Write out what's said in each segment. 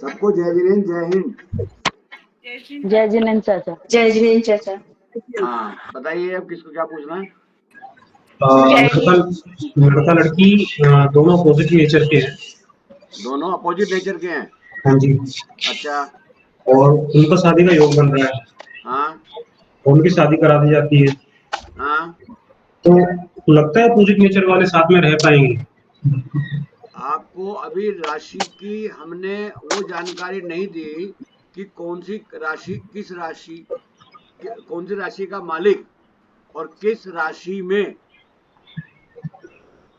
सबको जय जिनेंद्र, जय हिंद। जय जिनेंद्र चाचा। जय जिनेंद्र चाचा। हाँ बताइए, अब किसको क्या पूछना है? लड़का लड़की दोनों अपोजिट नेचर के हैं। दोनों अपोजिट नेचर के हैं? हाँ जी। अच्छा। और उनका शादी का योग बन रहा है। हाँ। उनकी शादी करा दी जाती है। हाँ। तो लगता है अपोजिट नेचर वाले साथ में रह पाएंगे? आपको अभी राशि की हमने वो जानकारी नहीं दी कि कौन सी राशि कौन सी राशि का मालिक और किस राशि में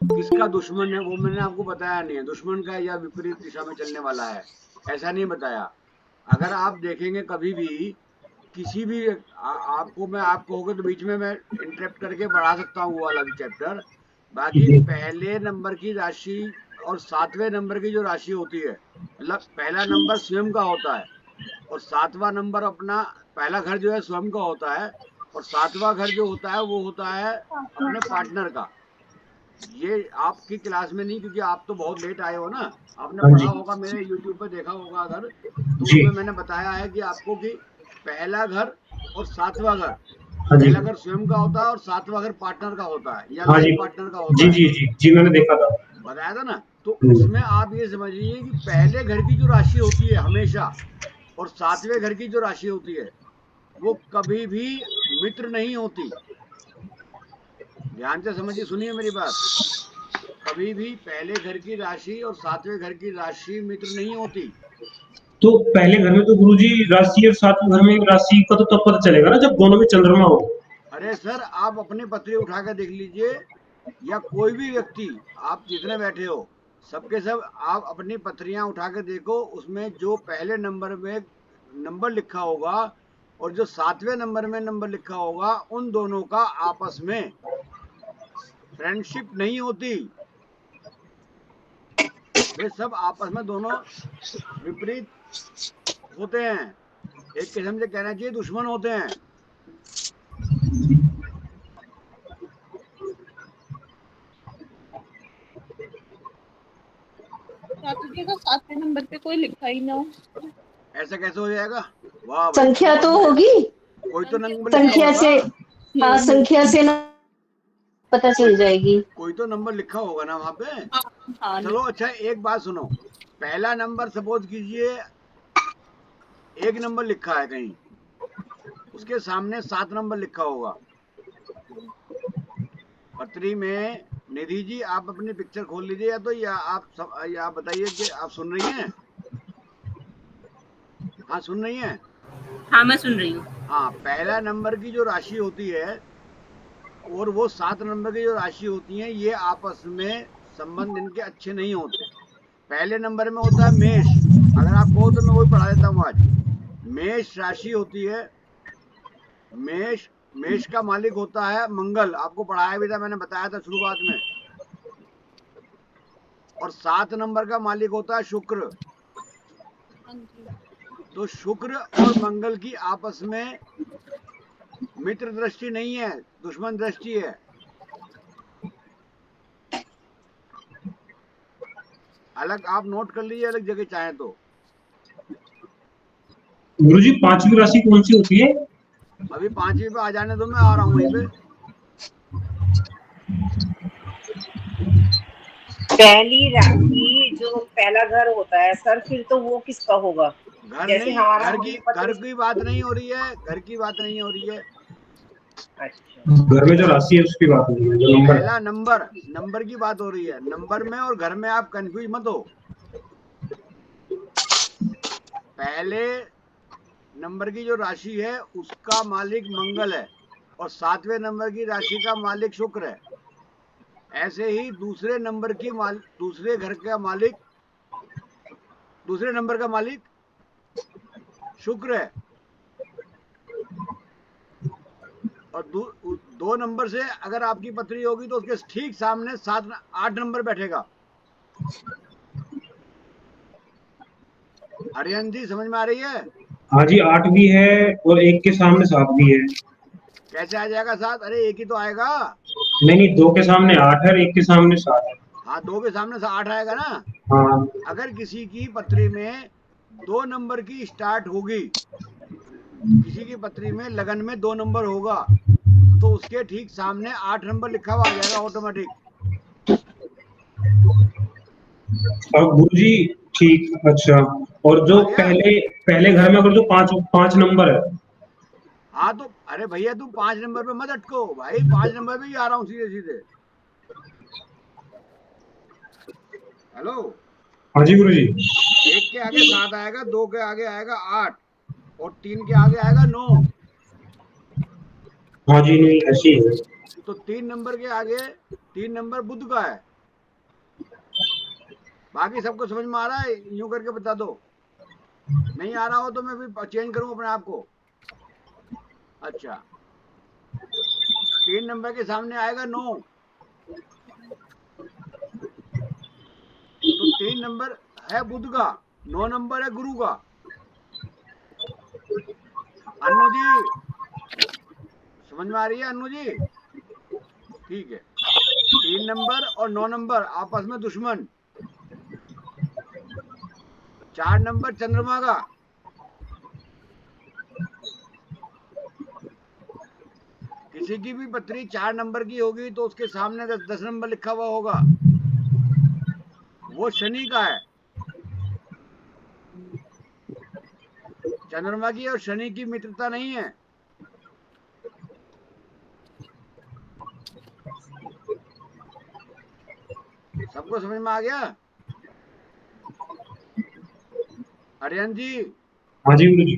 किसका दुश्मन है, वो मैंने आपको बताया नहीं है। दुश्मन का या विपरीत दिशा में चलने वाला है, ऐसा नहीं बताया। अगर आप देखेंगे कभी भी किसी भी आपको मैं आपको होगा तो बीच में मैं इंटरप्ट करके बढ़ा सकता हूँ वो वाला भी चैप्टर। बाकी पहले नंबर की राशि और 7वें नंबर की जो राशि होती है, मतलब पहला नंबर स्वयं का होता है और 7वां नंबर अपना पहला घर जो है स्वयं का होता है और 7वां घर जो होता है वो होता है अपने पार्टनर का। ये आपकी क्लास में नहीं, क्योंकि आप तो बहुत लेट आए हो ना। आपने हाँ पढ़ा जी। होगा, मेरे यूट्यूब पे देखा होगा अगर, तो जी। उसमें मैंने बताया है कि आपको कि पहला घर और 7वां घर, हाँ जी। पहला घर स्वयं का होता है और 7वां घर पार्टनर का होता है या हाँ लाइफ जी। पार्टनर का जी होता है। जी जी जी, मैंने देखा था, बताया था ना। तो उसमें आप ये समझिए कि पहले घर की जो राशि होती है हमेशा और 7वें घर की जो राशि होती है वो कभी भी मित्र नहीं होती। ध्यान से समझिए, सुनिए मेरी बात। कभी भी पहले घर की राशि और 7वें घर की राशि मित्र नहीं होती। तो पहले घर में तो गुरुजी राशि और 7वें घर में राशि का तो तब पता चलेगा ना जब दोनों में चंद्रमा हो। अरे सर, आप अपनी पत्री उठा कर देख लीजिए, या कोई भी व्यक्ति, आप जितने बैठे हो सबके सब आप अपनी पत्रियां उठा कर देखो, उसमें जो पहले नंबर में नंबर लिखा होगा और जो 7वें नंबर में नंबर लिखा होगा, उन दोनों का आपस में फ्रेंडशिप नहीं होती। वे सब आपस में दोनों विपरीत होते हैं, एक किस्म से कहना चाहिए दुश्मन होते हैं। चाचा जी का 7वें नंबर पे कोई लिखा ही ना हो, ऐसा कैसे हो जाएगा? वाह भाई, संख्या बहुत तो बढ़िया। होगी, कोई तो नंबर लिखा संख्या होगा। से। हाँ, संख्या से ना पता चल जाएगी। कोई तो नंबर लिखा होगा ना वहां पे। हाँ। चलो अच्छा, एक बात सुनो। पहला नंबर सपोज कीजिए 1 नंबर लिखा है कहीं, उसके सामने 7 नंबर लिखा होगा पत्री में। निधि जी, आप अपनी पिक्चर खोल लीजिए, या तो या आप बताइए कि आप सुन रही हैं। हाँ, सुन रही हैं? हाँ, मैं सुन रही हूँ। हाँ, पहला नंबर की जो राशि होती है और वो 7 नंबर की जो राशि होती है, ये आपस में संबंध इनके अच्छे नहीं होते। पहले नंबर में होता है मेष। अगर आप कहो तो मैं वही पढ़ा देता हूँ आज। मेष राशि होती है। मेष मेष का मालिक होता है मंगल, आपको पढ़ाया भी था, मैंने बताया था शुरुआत में। और 7 नंबर का मालिक होता है शुक्र। तो शुक्र और मंगल की आपस में मित्र दृष्टि नहीं है, दुश्मन दृष्टि है। अलग आप नोट कर लीजिए, अलग जगह चाहे तो। गुरुजी 5वीं राशि कौन सी होती है? अभी 5वीं पे आ जाने दो, मैं आ रहा हूँ वहीं पे। पहली राशि जो पहला घर होता है सर, फिर तो वो किसका होगा? घर जैसे नहीं, हमारा घर की बात नहीं हो रही है, घर की बात नहीं हो रही है। अच्छा, घर में जो राशि है उसकी बात हो रही है, जो नंबर है। पहला नंबर की बात हो रही है। नंबर में और घर में आप कंफ्यूज मत हो। पहले नंबर की जो राशि है उसका मालिक मंगल है और 7वें नंबर की राशि का मालिक शुक्र है। ऐसे ही दूसरे नंबर की दूसरे घर का मालिक, दूसरे नंबर का मालिक शुक्र है और 2 नंबर से अगर आपकी पत्री होगी तो उसके ठीक सामने 8 नंबर बैठेगा। हरियन जी, समझ में आ रही है? हाँ जी, 8 भी है और 1 के सामने 7 भी है। कैसे आ जाएगा 7? अरे एक ही तो आएगा। नहीं नहीं, 2 के सामने 8 है और 1 के सामने 7 है। हाँ, 2 के सामने से 8 आएगा ना। हाँ। अगर किसी की पत्री में 2 नंबर की स्टार्ट होगी, किसी की पत्री में लगन में 2 नंबर होगा, तो उसके ठीक सामने 8 नंबर लिखा हुआ आ जाएगा ऑटोमेटिक। अब गुरुजी ठीक, अच्छा, और जो आ गया? पहले पहले घर में अगर जो पांच पांच नंबर है, हाँ तो अरे भैया तुम 5 नंबर पे मत अटको भाई, 5 नंबर पे ही आ रहा हूँ सीधे सीधे। हेलो, हाँ जी गुरुजी। 1 के आगे 7 आएगा, 2 के आगे आएगा 8 और 3 के आगे आएगा 9। हाँ जी, नहीं ऐसी है। तो 3 नंबर के आगे 3 नंबर बुध का है। बाकी सबको समझ में आ रहा है? यूं करके बता दो, नहीं आ रहा हो तो मैं भी चेंज करूं अपने आप को। अच्छा, 3 नंबर के सामने आएगा 9, तो 3 नंबर है बुध का, 9 नंबर है गुरु का। अन्नू जी समझ में आ रही है? अन्नू जी ठीक है। 3 नंबर और 9 नंबर आपस में दुश्मन। 4 नंबर चंद्रमा का, किसी की भी पत्री 4 नंबर की होगी तो उसके सामने 10 नंबर लिखा हुआ होगा, वो शनि का है। चंद्रमा की और शनि की मित्रता नहीं है। सबको समझ में आ गया? आर्यन जी हाँ जी गुरुजी।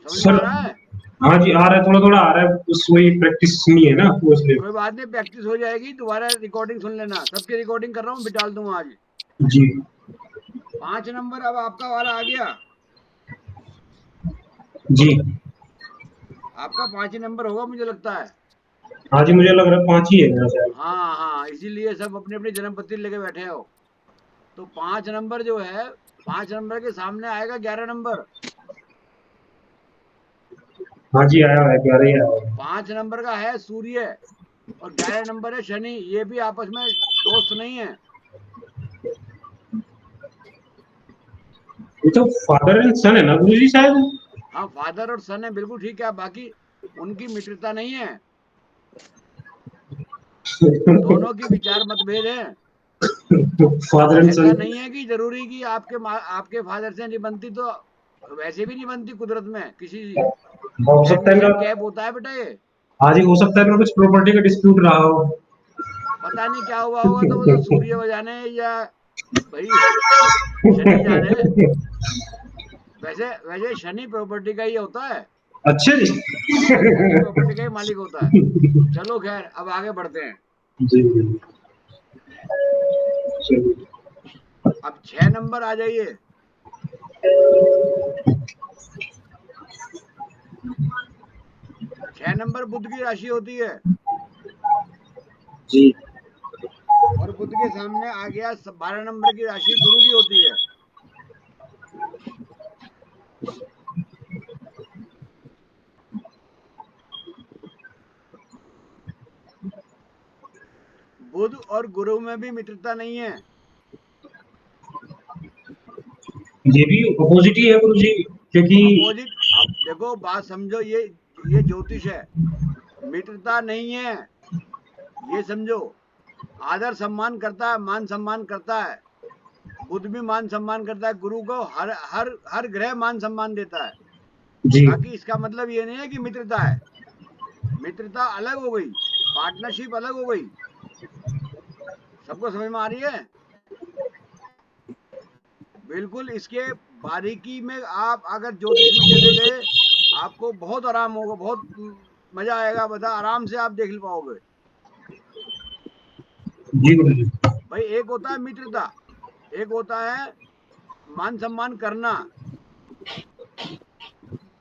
समझ में सर, आ रहा है? हाँ जी आ रहा है, थोड़ा थोड़ा आ रहा है, बस वही प्रैक्टिस नहीं है ना, वो इसलिए। कोई बात नहीं, प्रैक्टिस हो जाएगी, दोबारा रिकॉर्डिंग सुन लेना। सबकी रिकॉर्डिंग कर रहा हूँ, बिटाल दूंगा आज। जी 5 नंबर अब आपका वाला आ गया। जी। आपका 5 ही नंबर होगा मुझे लगता है। हाँ जी, मुझे लग रहा है 5 ही है मेरा शायद। हाँ हाँ, इसीलिए सब अपनी अपनी जन्म पत्री लेके बैठे हो। तो 5 नंबर जो है, 5 नंबर के सामने आएगा 11 नंबर। हाँ जी आया है, 11 ही आया है। 5 नंबर का है सूर्य और 11 नंबर है शनि, ये भी आपस में दोस्त नहीं है। ये तो फादर एंड सन है ना गुरुजी शायद। हाँ फादर और सन है, बिल्कुल ठीक है। बाकी उनकी मित्रता नहीं है, दोनों की विचार मतभेद है। फादर एंड ऐसा सन। नहीं है कि जरूरी कि आपके फादर से नहीं बनती, तो वैसे भी नहीं बनती कुदरत में किसी की। हो सकता है एडमिशन मेरा, कैप होता है बेटा ये। हाँ जी हो सकता है मेरा कुछ प्रॉपर्टी का डिस्प्यूट रहा हो। पता नहीं क्या हुआ होगा, तो वो तो सूर्य बजाने या भाई शनि जाने। वैसे वैसे शनि प्रॉपर्टी का ही होता है, अच्छा जी। शनि प्रॉपर्टी का ही मालिक होता है। चलो खैर, अब आगे बढ़ते हैं। जी जी। चलिए। अब 6 नंबर आ जाइए। 6 नंबर बुध की राशि होती है, जी और बुध के सामने आ गया 12 नंबर की राशि गुरु की होती है। बुध और गुरु में भी मित्रता नहीं है। ये भी अपोजिट ही है गुरुजी, क्योंकि अपोजिट, अब देखो बात समझो, ये ज्योतिष है, मित्रता नहीं है, ये समझो। आदर सम्मान करता है, मान सम्मान करता है। बुध भी मान सम्मान करता है गुरु को, हर हर हर ग्रह मान सम्मान देता है। जी बाकी इसका मतलब ये नहीं है कि मित्रता है। मित्रता अलग हो गई, पार्टनरशिप अलग हो गई। सबको समझ में आ रही है? बिल्कुल, इसके बारीकी में आप अगर ज्योतिष में चले गए, आपको बहुत आराम होगा, बहुत मजा आएगा, बता आराम से आप देख पाओगे। जी गुरुजी। भाई एक होता है मित्रता, एक होता है मान सम्मान करना।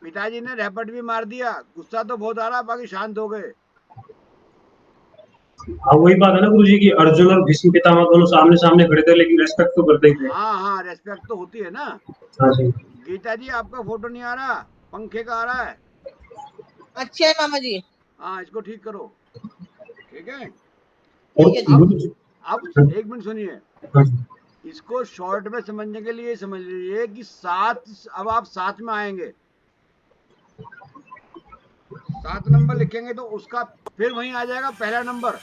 पिताजी ने रैपट भी मार दिया, गुस्सा तो बहुत आ रहा, बाकी शांत हो गए। हाँ वही बात है ना गुरुजी की, अर्जुन और भीष्म पितामह दोनों सामने सामने खड़े थे, लेकिन रेस्पेक्ट तो करते ही थे। हाँ हाँ, रेस्पेक्ट तो होती है ना। हाँ जी। गीता जी आपका फोटो नहीं आ रहा, पंखे का आ रहा है। अच्छा है मामा जी। हाँ इसको ठीक करो, ठीक है। और ठीक है जी। अब गुरुजी। अब एक मिनट सुनिए, हाँ जी। इसको शॉर्ट में समझने के लिए समझ लीजिए कि 7, अब आप 7 में आएंगे, 7 नंबर लिखेंगे तो उसका फिर वहीं आ जाएगा पहला नंबर।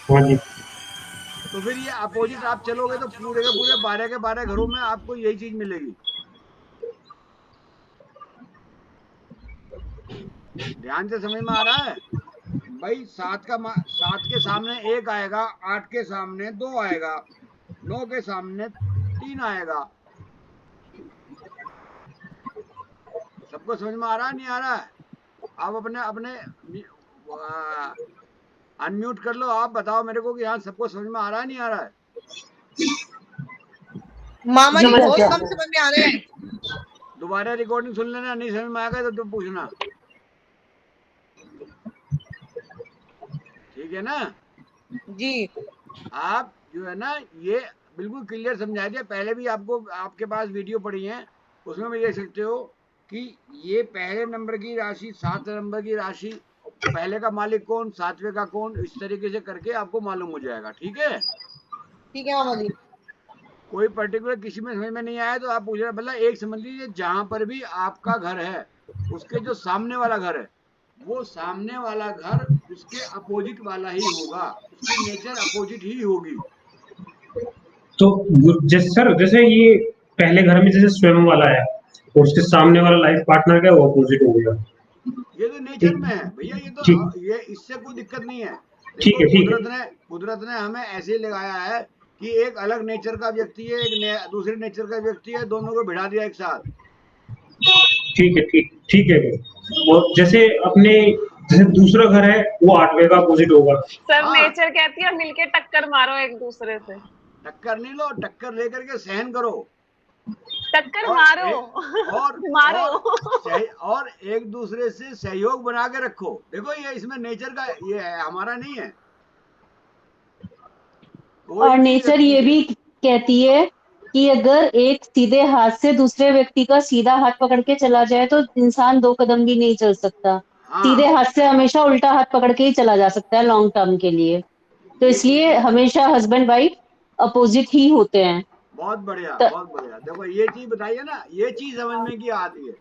हाँ जी। तो फिर ये अपोजिट आप चलोगे तो पूरे के पूरे 12 के 12 घरों में आपको यही चीज मिलेगी। ध्यान से समझ में आ रहा है भाई? 7 के सामने 1 आएगा, 8 के सामने 2 आएगा, 9 के सामने 3 आएगा। सबको समझ में आ रहा है नहीं आ रहा है? आप अपने अपने अनम्यूट कर लो, आप बताओ मेरे को कि हाँ सबको समझ में आ रहा है नहीं आ रहा है? मामा जी समझ बहुत गया। कम समझ में आ रहे हैं। दोबारा रिकॉर्डिंग सुन लेना, नहीं समझ में आएगा तो तुम पूछना, ठीक है ना? जी आप जो है ना ये बिल्कुल क्लियर समझा दिया। पहले भी आपको आपके पास वीडियो पड़ी है, उसमें भी देख सकते हो कि ये पहले नंबर की राशि, 7 नंबर की राशि, पहले का मालिक कौन, 7वें का कौन, इस तरीके से करके आपको मालूम हो जाएगा। ठीक है? ठीक है मामा जी। कोई पर्टिकुलर किसी में समझ में नहीं आया तो आप पूछ रहे, मतलब एक समझ लीजिए जहां पर भी आपका घर है उसके जो सामने वाला घर है, वो सामने वाला घर उसके अपोजिट वाला ही होगा, उसकी नेचर अपोजिट ही होगी। तो जैसे सर, जैसे ये पहले घर में जैसे स्वयं वाला है और उसके सामने वाला लाइफ पार्टनर का वो अपोजिट हो गया। ये तो नेचर ठीक में है भैया, ये ठीक तो ये इससे कोई दिक्कत नहीं है। ठीक देखो है ठीक है कुदरत ने हमें ऐसे ही लगाया है कि एक अलग नेचर का व्यक्ति है, एक दूसरे नेचर का व्यक्ति है, दोनों को भिड़ा दिया एक साथ। ठीक है ठीक है। और जैसे अपने जैसे दूसरा घर है वो 8वें का अपोजिट होगा। सर हाँ। नेचर कहती है मिलके टक्कर मारो एक दूसरे से। टक्कर नहीं लो, टक्कर लेकर के सहन करो, टक्कर और मारो और मारो और एक दूसरे से सहयोग बना के रखो। देखो ये इसमें नेचर का ये है, हमारा नहीं है। और नेचर ये भी कहती है कि अगर एक सीधे हाथ से दूसरे व्यक्ति का सीधा हाथ पकड़ के चला जाए तो इंसान 2 कदम भी नहीं चल सकता। सीधे हाँ, हाथ से हमेशा उल्टा हाथ पकड़ के ही चला जा सकता है लॉन्ग टर्म के लिए। तो इसलिए हमेशा हस्बैंड वाइफ अपोजिट ही होते हैं। बहुत बढ़िया तो बहुत बढ़िया। देखो ये चीज बताइए ना, ये चीज समझ में की आती है।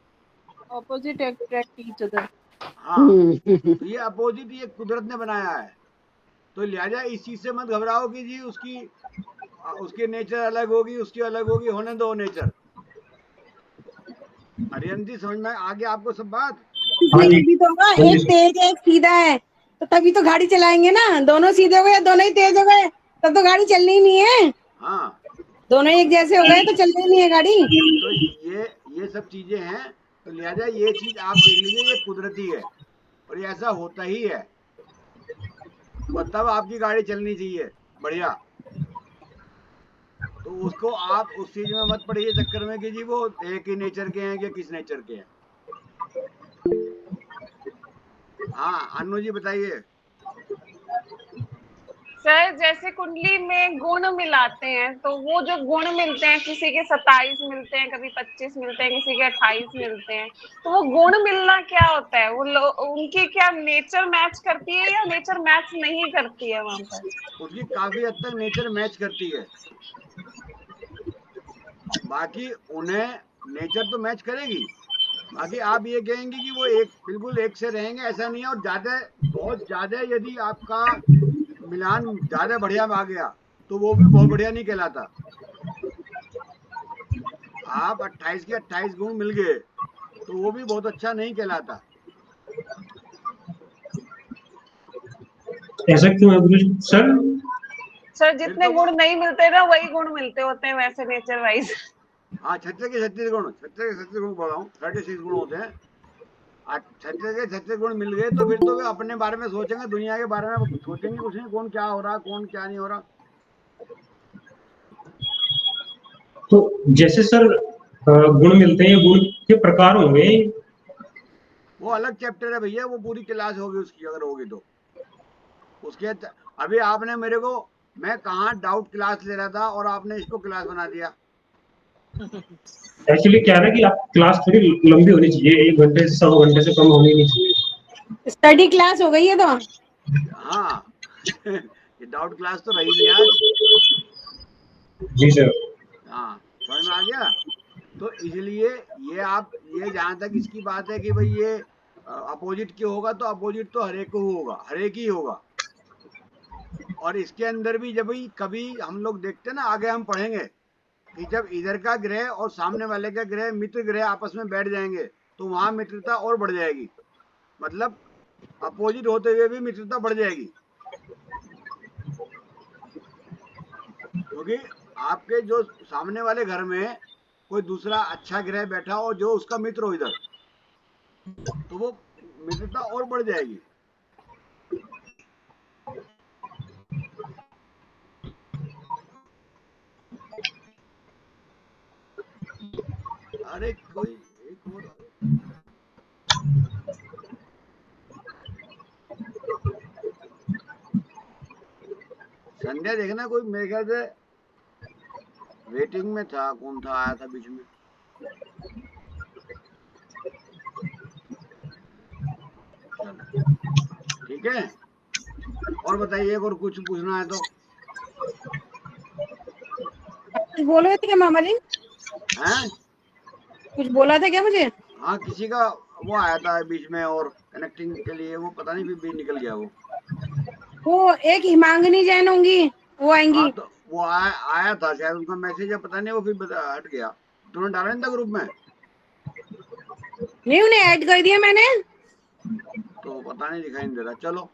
Opposite attract each other. हाँ, तो ये अपोजिट ये कुदरत ने बनाया है, तो लिहाजा इस चीज से मत घबराओ कि जी उसकी नेचर अलग होगी, उसकी अलग होगी, होने दो नेचर। हरियन जी समझ में आ गया आपको सब बात? हाँ जी। ये भी तो होगा, एक तेज है एक सीधा है, तो तभी तो गाड़ी चलाएंगे ना। दोनों सीधे हो गए, दोनों ही तेज हो गए, तब तो गाड़ी चलनी ही नहीं है। हाँ, दोनों एक जैसे हो गए तो चलनी ही नहीं है गाड़ी। तो ये सब चीजें हैं, तो लिहाजा ये चीज आप देख लीजिए, ये कुदरती है और ये ऐसा होता ही है, और तब आपकी गाड़ी चलनी चाहिए बढ़िया। तो उसको आप उस चीज में मत पड़िए चक्कर में कि जी वो एक ही नेचर के हैं कि किस नेचर के हैं। हाँ अनु जी बताइए। सर जैसे कुंडली में गुण मिलाते हैं, तो वो जो गुण मिलते हैं, किसी के 27 मिलते हैं, कभी 25 मिलते हैं, किसी के 28 मिलते हैं, तो वो गुण मिलना क्या होता है? वो उनकी क्या नेचर मैच करती है या नेचर मैच नहीं करती है? वहां पर उसकी काफी हद तक नेचर मैच करती है, बाकी उन्हें नेचर तो मैच करेगी, बाकी आप ये कहेंगे कि वो एक बिल्कुल एक से रहेंगे, ऐसा नहीं है। और बहुत ज्यादा यदि आपका मिलान ज्यादा बढ़िया में आ गया तो वो भी बहुत बढ़िया नहीं कहलाता। आप 28 के 28 गुण मिल गए तो वो भी बहुत अच्छा नहीं कहलाता। ऐसा क्यों है गुरु सर? सर जितने गुण नहीं मिलते ना वही गुण मिलते होते हैं वैसे नेचर वाइज। हाँ 36 के 36 गुण, 36 गुण बोल रहा हूँ, 36 गुण होते हैं। 36 के 36 गुण मिल गए तो फिर तो वे अपने बारे में सोचेंगे, दुनिया के बारे में सोचेंगे कुछ नहीं, कौन क्या हो रहा, कौन क्या नहीं हो रहा। तो जैसे सर गुण मिलते हैं, गुण के प्रकार होंगे, वो अलग चैप्टर है भैया, वो पूरी क्लास होगी उसकी, अगर होगी तो उसके। अभी आपने मेरे को, मैं कहाँ डाउट क्लास ले रहा था और आपने इसको क्लास बना दिया। एक्चुअली क्या है कि आप क्लास थोड़ी लंबी होनी चाहिए, 1 घंटे से 1.25 घंटे से कम होनी नहीं चाहिए। स्टडी क्लास हो गई है तो। हाँ ये डाउट क्लास तो रही नहीं आज। जी सर। हाँ, समझ में आ गया। तो इसलिए ये आप ये जहां तक इसकी बात है कि भाई ये अपोजिट क्यों होगा, तो अपोजिट तो हर एक को होगा, हर एक ही होगा। और इसके अंदर भी जब भी कभी हम लोग देखते हैं ना, आगे हम पढ़ेंगे कि जब इधर का ग्रह और सामने वाले का ग्रह, मित्र ग्रह आपस में बैठ जाएंगे तो वहां मित्रता और बढ़ जाएगी। मतलब अपोजिट होते हुए भी मित्रता बढ़ जाएगी, क्योंकि आपके जो सामने वाले घर में कोई दूसरा अच्छा ग्रह बैठा हो जो उसका मित्र हो इधर, तो वो मित्रता और बढ़ जाएगी। अरे कोई एक और संध्या देखना, कोई मेरे ख्याल से वेटिंग में था, कौन था आया था बीच में। चलो ठीक है, और बताइए, और कुछ पूछना है तो। कुछ बोल रहे थे क्या मामा जी? हैं? कुछ बोला था क्या मुझे? हाँ, किसी का वो आया था बीच में और कनेक्टिंग के लिए, वो पता नहीं भी निकल गया वो। वो एक हिमांगनी जैन होंगी, वो हाँ, आएंगी। तो वो आया था शायद, उनका मैसेज है, पता नहीं वो फिर हट गया। तुमने डाला नहीं था ग्रुप में? नहीं, उन्हें ऐड कर दिया मैंने। तो पता नहीं, दिखाई नहीं दे रहा। चलो,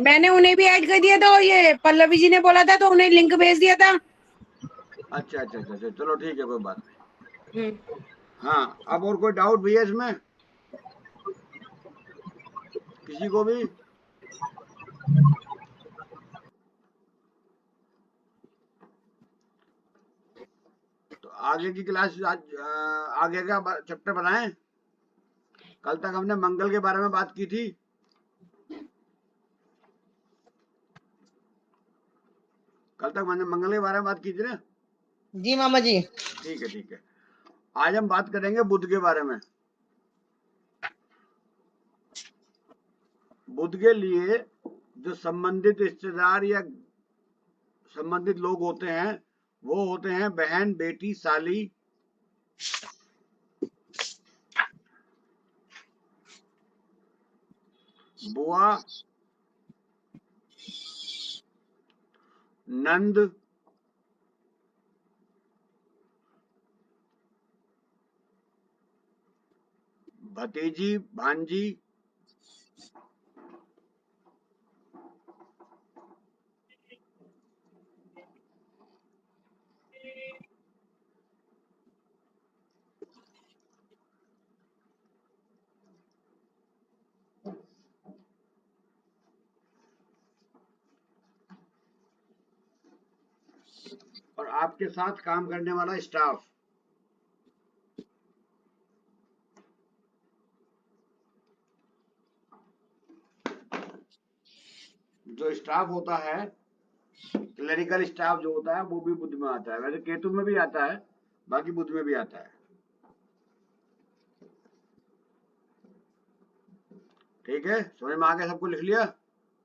मैंने उन्हें भी ऐड कर दिया था, और ये पल्लवी जी ने बोला था तो उन्हें लिंक भेज दिया था। अच्छा अच्छा अच्छा अच्छा, चलो ठीक है, कोई बात नहीं। हम्म। हाँ, अब और कोई डाउट भैया इसमें किसी को भी? तो आगे की क्लास आज आगे का चैप्टर बनाएं। कल तक हमने मंगल के बारे में बात की थी। कल तक मैंने मंगल के बारे में बात की थी ना? जी मामा जी। ठीक है ठीक है। आज हम बात करेंगे बुध के बारे में। बुध के लिए जो संबंधित रिश्तेदार या संबंधित लोग होते हैं, वो होते हैं बहन, बेटी, साली, बुआ, नंद, भतीजी, भांजी, और आपके साथ काम करने वाला स्टाफ। जो स्टाफ होता है, क्लरिकल स्टाफ जो होता है, वो भी बुध में आता है। वैसे केतु में भी आता है, बाकी बुध में भी आता है। ठीक है, समझ में आ गया? सबको लिख लिया?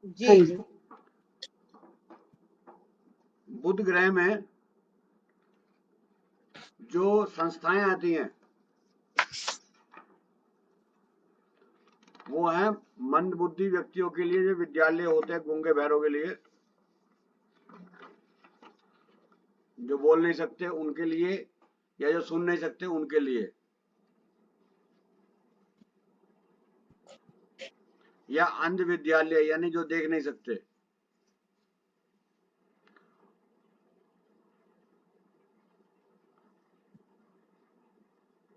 जी। हाँ जी। बुध ग्रह में जो संस्थाएं आती हैं वो है मंद बुद्धि व्यक्तियों के लिए, जो विद्यालय होते हैं गूंगे बहरों के लिए, जो बोल नहीं सकते उनके लिए, या जो सुन नहीं सकते उनके लिए, या अंध विद्यालय यानी जो देख नहीं सकते।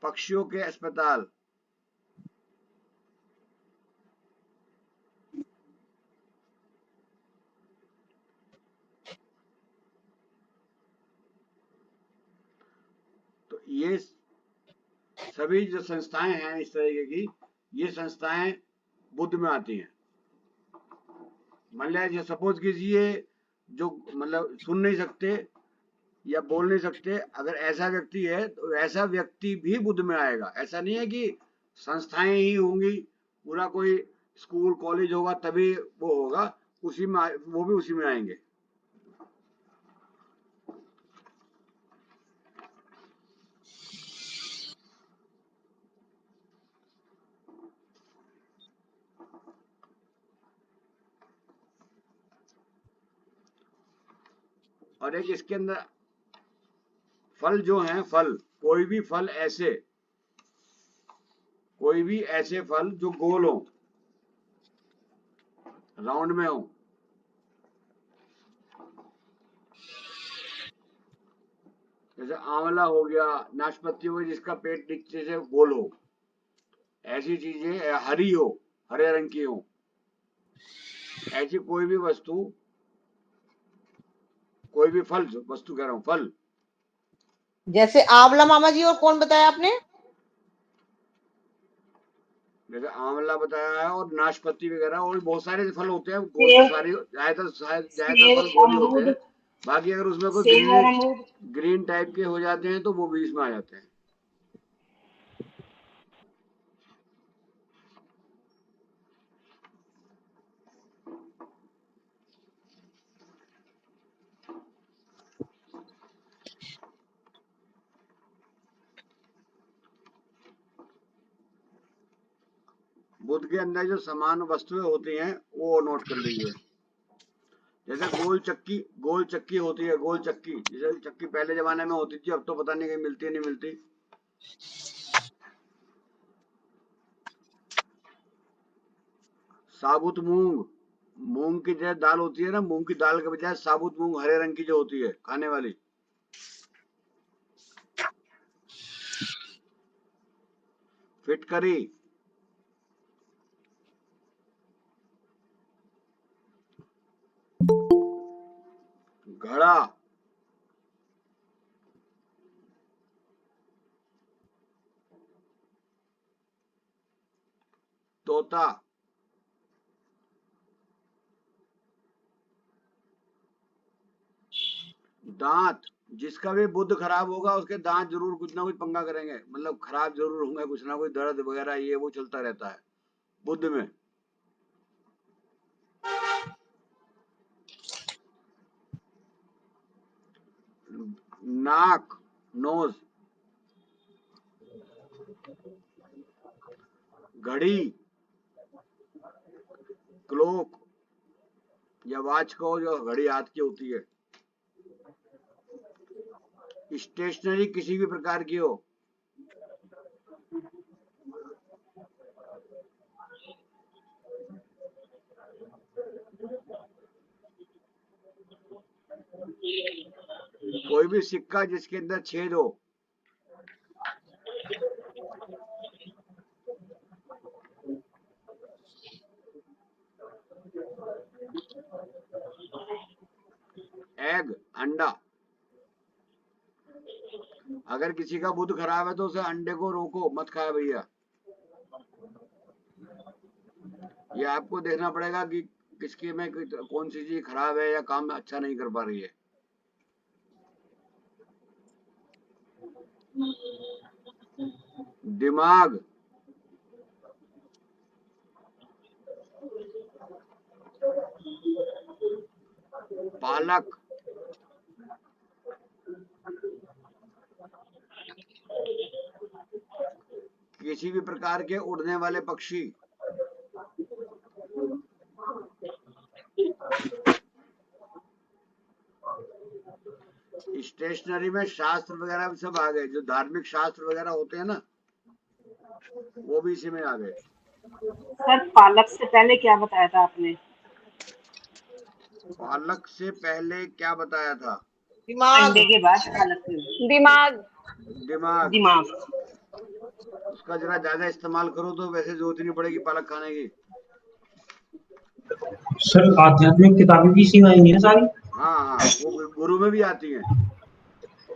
पक्षियों के अस्पताल, तो ये सभी जो संस्थाएं हैं इस तरीके की, ये संस्थाएं बुध में आती हैं। मान लिया सपोज कीजिए, जो मतलब सुन नहीं सकते या बोल नहीं सकते, अगर ऐसा व्यक्ति है तो ऐसा व्यक्ति भी बुध में आएगा। ऐसा नहीं है कि संस्थाएं ही होंगी, पूरा कोई स्कूल कॉलेज होगा तभी वो होगा, उसी में वो भी उसी में आएंगे। और एक इसके अंदर फल जो हैं, फल कोई भी ऐसे फल जो गोल हो, राउंड में हो, जैसे आंवला हो गया, नाशपाती हो गई, जिसका पेट नीचे से गोल हो, ऐसी चीजें हरी हो, हरे रंग की हो, ऐसी कोई भी वस्तु, कोई भी फल, वस्तु कह रहा हूँ, फल। जैसे आंवला मामा जी, और कौन बताया आपने? जैसे आंवला बताया है और नाशपाती वगैरह, और बहुत सारे फल होते हैं गोल, तो सारी ज्यादातर फल गोल ही होते हैं। बाकी अगर उसमें कोई ग्रीन टाइप के हो जाते हैं तो वो भी इसमें आ जाते हैं। बुद्ध के अंदर जो समान वस्तुएं होती हैं वो नोट कर लीजिए। जैसे गोल चक्की होती है, गोल चक्की, जैसे चक्की पहले जमाने में होती थी, अब तो पता नहीं कहीं मिलती है नहीं मिलती। साबुत मूंग की जो दाल होती है ना, मूंग की दाल के बजाय साबुत मूंग हरे रंग की जो होती है खाने वाली। फिटकरी, घड़ा, तोता, दांत, जिसका भी बुद्ध खराब होगा उसके दांत जरूर कुछ ना कुछ पंगा करेंगे, मतलब खराब जरूर होंगे, कुछ ना कुछ दर्द वगैरह ये वो चलता रहता है बुद्ध में। नाक, नोज, घड़ी, क्लॉक या वॉच को, जो घड़ी हाथ की होती है। स्टेशनरी किसी भी प्रकार की हो, कोई भी सिक्का जिसके अंदर छेद हो, एग, अंडा। अगर किसी का बुद्ध खराब है तो उसे अंडे को रोको, मत खाए भैया। ये आपको देखना पड़ेगा कि किसके में कौन सी चीज खराब है या काम अच्छा नहीं कर पा रही है। दिमाग, पालक, किसी भी प्रकार के उड़ने वाले पक्षी, स्टेशनरी में शास्त्र वगैरह भी सब आ गए, जो धार्मिक शास्त्र वगैरह होते हैं ना, वो भी इसी में आ गए। सर पालक से पहले क्या बताया था आपने? पालक से पहले क्या बताया था? दिमाग। अंडे के बाद पालक से। दिमाग। दिमाग। उसका जरा ज्यादा इस्तेमाल करो तो वैसे जरूरत नहीं पड़ेगी पालक खाने की। सर आध्यात्मिक किताबें भी इसी में आई हैं सारी? हाँ, वो गुरु में भी आती हैं,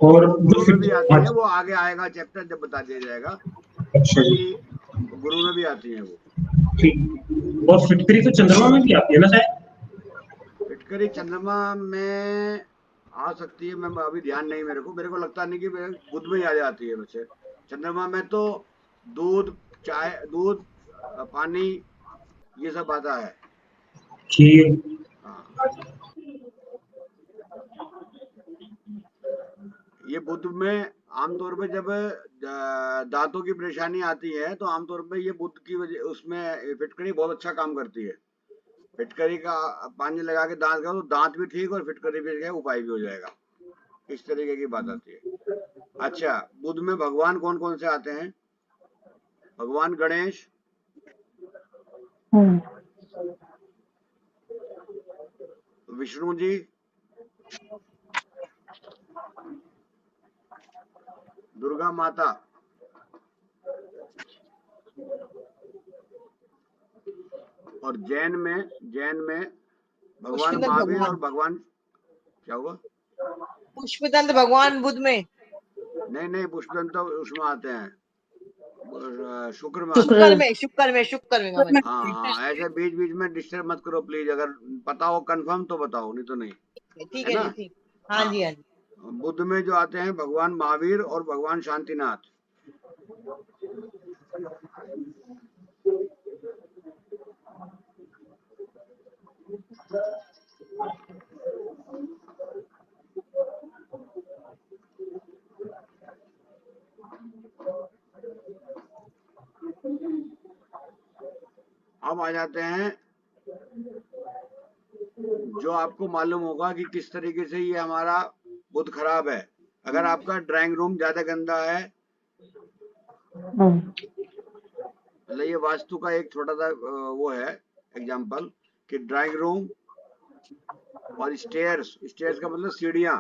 और गुरु में भी आती है, वो आगे आएगा चैप्टर जब बता दिया जाएगा। अच्छा जी, गुरु में भी आती है वो। ठीक। और फिटकरी तो चंद्रमा में भी आती है ना शायद? फिटकरी चंद्रमा में आ सकती है, मैं अभी ध्यान नहीं मेरे को लगता नहीं कि बुध में आ जाती है। वैसे चंद्रमा में तो दूध, चाय, दूध, पानी, ये सब आता है। ठीक। हाँ, ये बुध में आमतौर पे जब दांतों की परेशानी आती है तो आमतौर पे ये बुध की वजह, उसमें फिटकरी बहुत अच्छा काम करती है। फिटकरी का पानी लगा के दांत खाओ तो दांत भी ठीक और फिटकरी भी ठीक है, उपाय भी हो जाएगा। इस तरीके की बात आती है। अच्छा, बुध में भगवान कौन कौन से आते हैं? भगवान गणेश, विष्णु जी, दुर्गा माता, और जैन में भगवान पुष्पदंत महावीर और भगवान, भगवान क्या हुआ? पुष्पदंत भगवान बुध में, नहीं पुष्पदंत तो उसमें आते हैं, शुक्र में आते शुक्र। हैं। शुक्र में मामा जी। हाँ, ऐसे बीच बीच में डिस्टर्ब मत करो प्लीज। अगर पता हो कंफर्म तो बताओ, नहीं तो नहीं, ठीक है है ना? जी, ठीक। हाँ जी, हाँ जी। बुध में जो आते हैं भगवान महावीर और भगवान शांतिनाथ। अब आ जाते हैं, जो आपको मालूम होगा कि किस तरीके से ये हमारा बुध खराब है। अगर आपका ड्राइंग रूम ज्यादा गंदा है, मतलब ये वास्तु का एक छोटा सा वो है एग्जांपल, कि ड्राइंग रूम और स्टेयर्स का मतलब सीढ़ियां,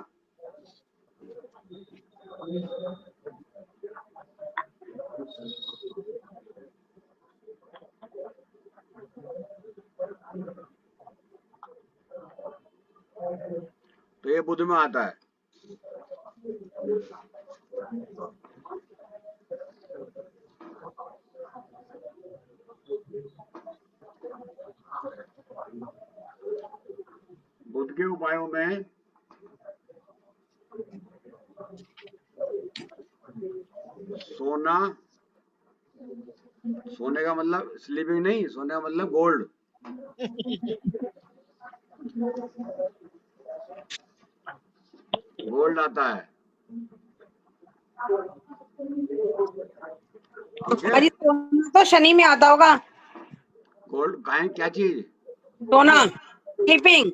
तो ये बुध में आता है। बुध के उपायों में सोना, सोने का मतलब स्लीपिंग नहीं, सोने का मतलब गोल्ड, गोल्ड आता है, ठीक है? अरे सोना तो शनि में आता होगा। गोल्ड काहे, क्या चीज? सोना स्लीपिंग।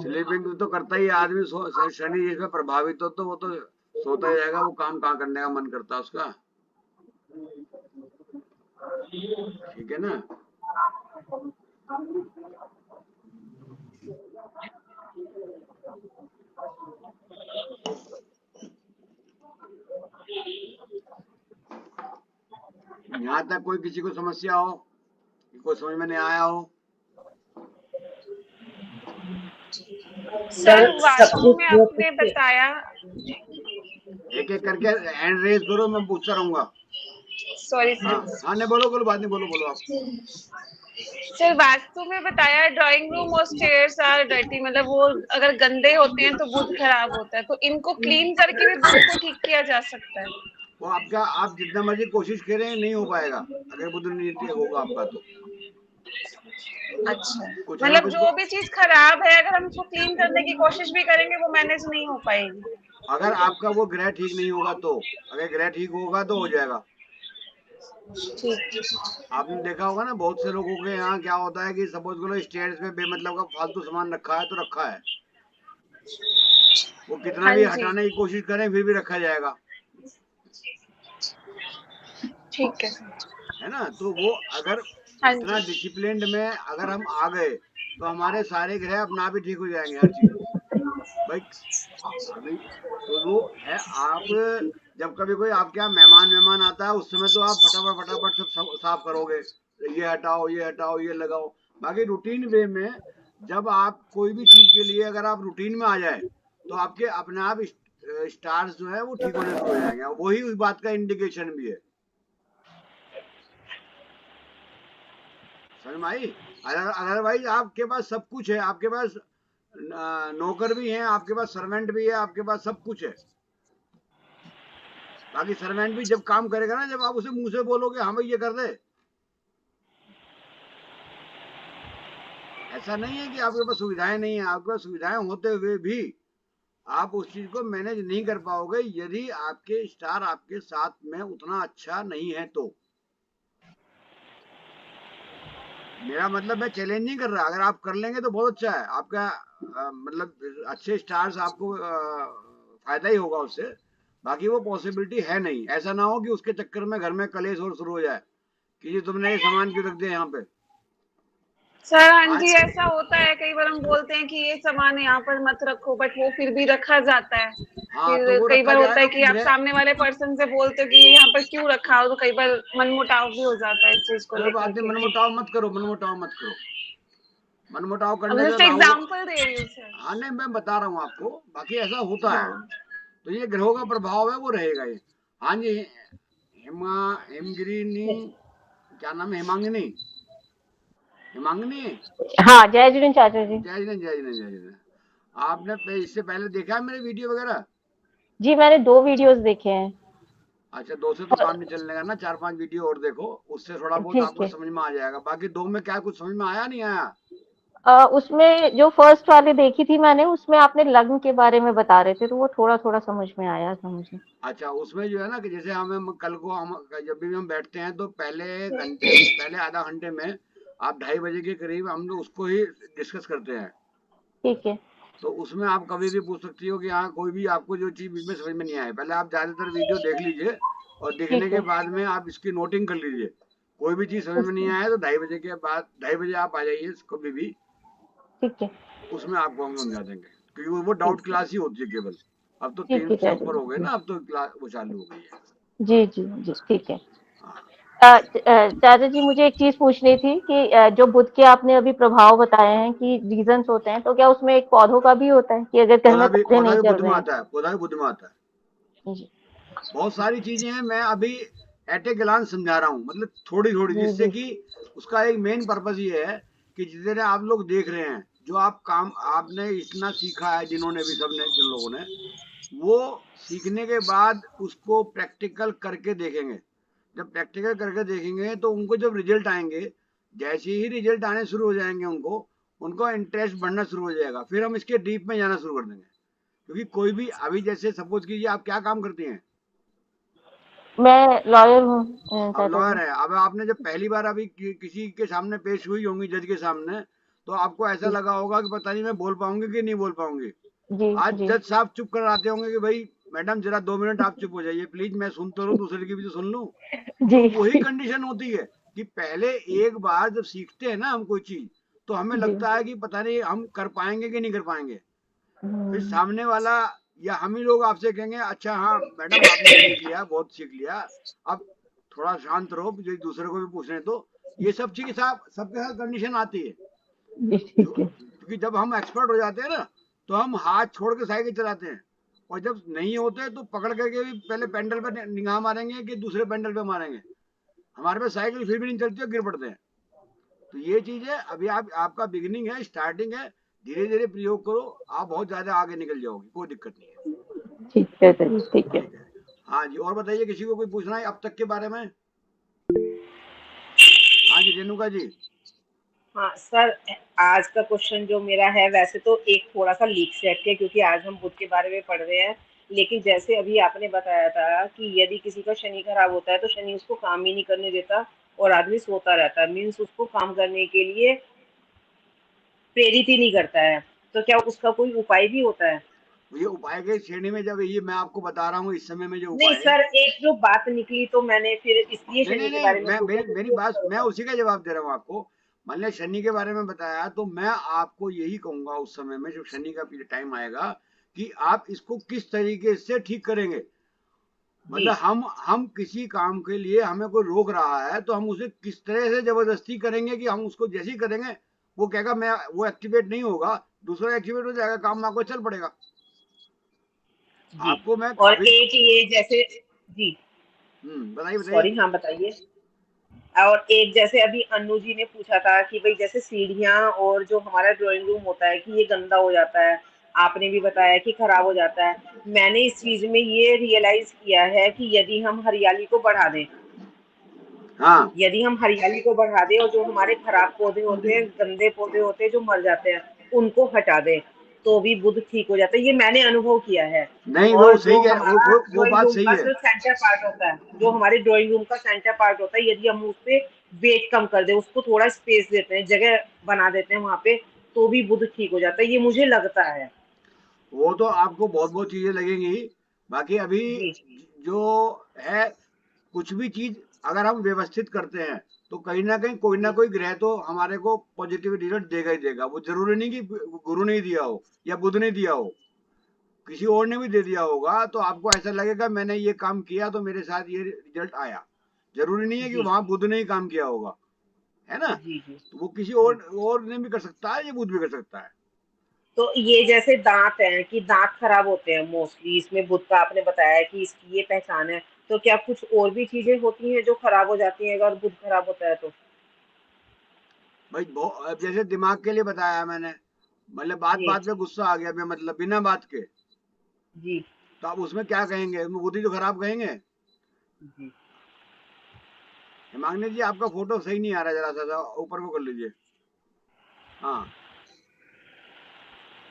स्लीपिंग तो करता ही आदमी, शनि जिसमें प्रभावित हो तो वो तो सोता ही रहेगा, वो काम कहाँ करने का मन करता है उसका, ठीक है ना? यहाँ तक कोई किसी को समस्या हो, कोई समझ में नहीं आया हो? सर वास्तु में आपने बताया, एक एक करके हैंड रेज करो, मैं पूछता रहूंगा। सॉरी हाँ सर। हाँ, नहीं बोलो बोलो, बात नहीं, बोलो आप। सर वास्तु में बताया ड्राइंग रूम और स्टेयर्स आर डर्टी, मतलब वो अगर गंदे होते हैं तो बुध खराब होता है, तो इनको क्लीन करके भी बुध को ठीक किया जा सकता है? वो आपका, आप जितना मर्जी कोशिश करें नहीं हो पाएगा अगर बुध नीति होगा आपका तो। अच्छा, कुछ ना मतलब कुछ जो भी चीज खराब है अगर हम उसको क्लीन करने की कोशिश भी करेंगे वो मैनेज नहीं हो पाएगी। अगर आपका वो ग्रह ठीक नहीं होगा तो, अगर ग्रह ठीक होगा तो हो जाएगा। ठीक। आपने देखा होगा ना, बहुत से लोगों के यहाँ क्या होता है कि सपोज करो स्टेयर्स में बेमतलब का फालतू सामान रखा है तो रखा है, वो कितना हाँ भी जी, हटाने की कोशिश करें फिर भी रखा जाएगा, ठीक है ना? तो वो अगर हाँ इतना जी। डिसिप्लिन में अगर हम आ गए तो हमारे सारे ग्रह अपना आप ही ठीक हो जाएंगे, हर चीज भाई। अभी तो वो है, आप जब कभी कोई आपके यहाँ मेहमान आता है उस समय तो आप फटाफट सब साफ करोगे, ये हटाओ ये हटाओ ये लगाओ। बाकी रूटीन वे में जब आप कोई भी चीज के लिए अगर आप रूटीन में आ जाए तो आपके अपने आप स्टार्स जो है वो ठीक होने शुरू हो जाएंगे, वही उस बात का इंडिकेशन भी है। समझ में आई? अदरवाइज आपके पास सब कुछ है, आपके पास नौकर भी हैं, आपके पास सर्वेंट भी है, आपके पास सब कुछ है। बाकी सर्वेंट भी जब काम करेगा ना, जब आप उसे मुंह से बोलोगे हाँ भाई ये कर दे, ऐसा नहीं है कि आपके पास सुविधाएं नहीं है, आपके पास सुविधाएं होते हुए भी आप उस चीज को मैनेज नहीं कर पाओगे यदि आपके स्टार आपके साथ में उतना अच्छा नहीं है तो। मेरा मतलब मैं चैलेंज नहीं कर रहा, अगर आप कर लेंगे तो बहुत अच्छा है आपका, मतलब अच्छे स्टार्स आपको फायदा ही होगा उससे, बाकी वो पॉसिबिलिटी है नहीं। ऐसा ना हो कि उसके चक्कर में घर में कलेश और शुरू हो जाए कि ये तुमने ये सामान क्यों रख दिया यहाँ पे। सर हाँ आज जी, ऐसा होता है, कई बार हम बोलते हैं कि ये सामान यहाँ पर मत रखो, बट वो फिर भी रखा जाता है। हाँ, तो फिर वो कई रखा बार होता है जाएगा कि आप सामने वाले पर्सन से बोलते हो कि ये यहाँ पर क्यों रखा हो, तो कई बार मनमुटाव भी हो जाता है इस चीज को कोई लेकर बात नहीं, के। मनमुटाव मत करो, मनमुटाव मत करो, मनमुटाव अब करने से जस्ट राहु। एग्जाम्पल दे रही हूँ सर। हाँ नहीं, मैं बता रहा हूँ आपको, बाकी ऐसा होता है। हाँ तो ये ग्रहों का प्रभाव है, वो रहेगा ये। हाँ जी, हिमगिरी, क्या नाम है, हिमांगिनी, हिमांगिनी, हाँ, जय जिनेंद्र चाचा जी। जय जिने, जय जिने, जय जिने। आपने इससे पहले देखा है मेरे वीडियो वगैरह? जी, मैंने 2 वीडियोस देखे हैं। अच्छा, 2 से तो और काम नहीं चलने का ना, 4-5 वीडियो और देखो, उससे थोड़ा बहुत ठीक आपको है। समझ में आ जाएगा। बाकी 2 में क्या कुछ समझ में आया नहीं आया? उसमें जो फर्स्ट वाली देखी थी मैंने, उसमें आपने लग्न के बारे में बता रहे थे, तो वो थोड़ा-थोड़ा समझ में आया था मुझे। अच्छा, उसमें जो है ना कि जैसे हमें कल को हम जब भी हम बैठते हैं तो पहले आधा घंटे में आप 2:30 बजे के करीब हम लोग उसको ही डिस्कस करते हैं। ठीक है, तो उसमें आप कभी भी पूछ सकती हो कि हाँ, कोई भी आपको जो चीज़ बीच में समझ में नहीं आए, पहले आप ज़्यादातर वीडियो देख लीजिए और देखने ठीक के है, बाद में आप इसकी नोटिंग कर लीजिए। कोई भी चीज़ समझ में नहीं आए तो 2:30 बजे के बाद, 2:30 बजे आप आ जाइए कभी भी, ठीक है, उसमें आपको हम समझा देंगे, क्योंकि वो डाउट ठीक है, क्लास ही होती है केवल। अब तो ठीक 3 है से चाचा ऊपर हो गए जी। ना, अब तो क्लास वो चालू हो गई है। जी, जी, जी, ठीक है। हाँ। चाचा जी, मुझे एक चीज़ पूछनी थी कि जो बुध के आपने अभी प्रभाव बताए हैं कि रीज़न्स होते हैं, तो क्या उसमें एक पौधों का भी होता है कि अगर घर में पौधे पौधा नहीं भी चल बुध में रहे हैं? आता है, पौधा भी बुध में आता है। जी, बहुत सारी चीजें हैं, मैं अभी एट ए ग्लांस समझा रहा हूँ, मतलब थोड़ी थोड़ी, जी, जिससे जी, कि उसका एक मेन पर्पज ये है कि जितने आप लोग देख रहे हैं, जो आप काम आपने इतना सीखा है, जिन्होंने भी, सबने, जिन लोगों ने, वो सीखने के बाद उसको प्रैक्टिकल करके देखेंगे। जब प्रैक्टिकल करके देखेंगे तो उनको जब रिजल्ट आएंगे, जैसे ही रिजल्ट आने शुरू हो जाएंगे, उनको उनको इंटरेस्ट बढ़ना शुरू हो जाएगा, फिर हम इसके डीप में जाना शुरू कर देंगे। क्योंकि कोई भी, अभी जैसे सपोज कीजिए, आप क्या काम करती हैं? मैं लॉयर हूँ अब चाचा लॉयर जी। है। अब आपने जब पहली बार अभी किसी के सामने पेश हुई होंगी, जज के सामने, तो आपको ऐसा जी, लगा होगा कि पता नहीं मैं बोल पाऊंगी कि नहीं बोल पाऊंगी। जी, आज जी, जज साहब चुप कर आते होंगे कि भाई मैडम जरा 2 मिनट आप चुप हो जाइए प्लीज, मैं सुन तो लूं, दूसरे की भी तो सुन लूं। तो जी, वही कंडीशन होती है कि पहले एक बार जब सीखते हैं ना हम कोई चीज, तो हमें जी, लगता है कि पता नहीं हम कर पाएंगे कि नहीं कर पाएंगे। फिर हुँ, सामने वाला या हम ही लोग आपसे कहेंगे, अच्छा हाँ मैडम आपने सीख लिया, बहुत सीख लिया, अब थोड़ा शांत रहो, जो दूसरे को भी पूछने तो। ये सब चीज सबके साथ कंडीशन आती है। जी, जो, ठीक है। क्योंकि जब हम एक्सपर्ट हो जाते हैं ना, तो हम हाथ छोड़ के साइकिल चलाते हैं, और जब नहीं होते तो पकड़ करके भी पहले पेंडल पर निगाह मारेंगे कि दूसरे पेंडल पे मारेंगे, हमारे पे साइकिल फिर भी नहीं चलती और गिर पड़ते हैं। तो ये चीज है, अभी आपका बिगिनिंग है, स्टार्टिंग है, धीरे धीरे प्रयोग करो, आप बहुत ज्यादा आगे निकल जाओगे, कोई दिक्कत नहीं है। ठीक है चाचा जी, ठीक है। ठीक है। हाँ जी, और बताइए, किसी को कोई पूछना है अब तक के बारे में? हाँ जी, रेणुका जी। हाँ सर, आज का क्वेश्चन जो मेरा है, वैसे तो एक थोड़ा सा लीक सेट है क्योंकि आज हम बुध के बारे में पढ़ रहे हैं, लेकिन जैसे अभी आपने बताया था कि यदि किसी का शनि खराब होता है तो शनि उसको काम ही नहीं करने देता और आदमी सोता रहता है, मीन्स उसको काम करने के लिए प्रेरित ही नहीं करता है। तो क्या उसका कोई उपाय भी होता है? ये उपाय के श्रेणी में, जब ये मैं आपको बता रहा हूँ इस समय में जो नहीं उपाय है, सर, एक जो बात निकली तो मैंने फिर इसलिए नहीं नहीं शनि के नहीं, बारे में मैं पूछा मेरी क्योंकि बात, मैं उसी का जवाब दे रहा हूँ आपको। मान लिया शनि के बारे में बताया, तो मैं आपको यही कहूंगा उस समय में जब शनि का टाइम आएगा, कि आप इसको किस तरीके से ठीक करेंगे। जी मतलब हम किसी काम के लिए हमें कोई रोक रहा है, तो हम उसे किस तरह से जबरदस्ती करेंगे कि हम उसको जैसे ही करेंगे वो कहेगा, मैं, वो एक्टिवेट नहीं होगा, दूसरा एक्टिवेट हो जाएगा, काम आपको चल पड़ेगा। जी। आपको मैं और अभी, एक ये जैसे, जी बताइए बताइए। सॉरी, हाँ बताइए। और एक जैसे अभी अन्नू जी ने पूछा था कि भाई जैसे सीढ़ियाँ और जो हमारा ड्राइंग रूम होता है कि ये गंदा हो जाता है, आपने भी बताया कि खराब हो जाता है। मैंने इस चीज में ये रियलाइज किया है कि यदि हम हरियाली को बढ़ा दें, हाँ, यदि हम हरियाली को बढ़ा दें और जो हमारे खराब पौधे होते हैं, गंदे पौधे होते हैं जो मर जाते हैं, उनको हटा दें, तो भी बुध ठीक हो जाता है। ये मैंने अनुभव किया है। नहीं वो और सही जो है, हमारा वो ड्राइंग बात रूम सही का है। जो सेंटर पार्ट होता है, जो हमारे ड्राइंग रूम का सेंटर पार्ट होता है, यदि हम उस पे वेट कम कर दे, उसको थोड़ा स्पेस देते हैं, जगह बना देते हैं वहां पे, तो भी बुध ठीक हो जाता है, ये मुझे लगता है। वो तो आपको बहुत बहुत चीजें लगेंगी, बाकी अभी जी जो है, कुछ भी चीज अगर हम व्यवस्थित करते हैं तो कहीं ना कहीं कोई ना जी कोई ग्रह तो हमारे को पॉजिटिव रिजल्ट देगा ही देगा। वो जरूरी नहीं कि गुरु ने ही दिया हो या बुध ने दिया हो, किसी और ने भी दे दिया होगा तो आपको ऐसा लगेगा मैंने ये काम किया तो मेरे साथ ये रिजल्ट आया। जरूरी नहीं है कि जी वहां बुध ने ही काम किया होगा, है ना। जी जी तो वो किसी जी। और ने भी कर सकता है, ये बुध भी कर सकता है। तो ये जैसे दांत हैं कि दांत खराब होते हैं मोस्टली, इसमें बुध का आपने बताया कि इसकी ये पहचान है, तो क्या कुछ और भी चीजें होती हैं जो खराब हो जाती हैं अगर बुध खराब होता है तो? भाई अब जैसे दिमाग के लिए बताया मैंने, मतलब बात जी बात पे गुस्सा आ गया, मतलब बिना बात के, जी तो आप उसमें क्या कहेंगे, उसमें बुद्धि तो खराब कहेंगे। जी। हिमांगी जी आपका फोटो सही नहीं आ रहा, जरा सा ऊपर को कर लीजिए। हाँ,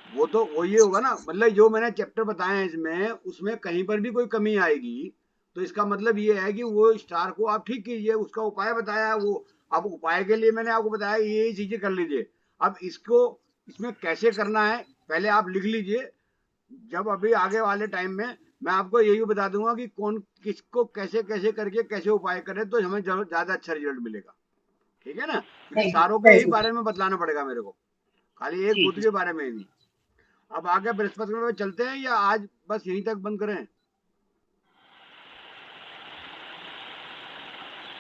वो तो वो ये होगा ना, मतलब जो मैंने चैप्टर बताए हैं इसमें, उसमें कहीं पर भी कोई कमी आएगी तो इसका मतलब ये है कि वो स्टार को आप ठीक कीजिए, उसका उपाय बताया वो। अब उपाय के लिए मैंने आपको बताया ये चीजें कर लीजिए। अब इसको इसमें कैसे करना है पहले आप लिख लीजिए, जब अभी आगे वाले टाइम में मैं आपको यही बता दूंगा कि कौन किसको कैसे कैसे करके कैसे उपाय करे तो हमें ज्यादा अच्छा रिजल्ट मिलेगा। ठीक है ना, क्योंकि थैंक यू सारों के ही थैंक यू। बारे में बतलाना पड़ेगा मेरे को, खाली एक जी बुद्ध जी। के बारे में ही नहीं। अब आगे बृहस्पति में चलते हैं या आज बस यहीं तक बंद करें?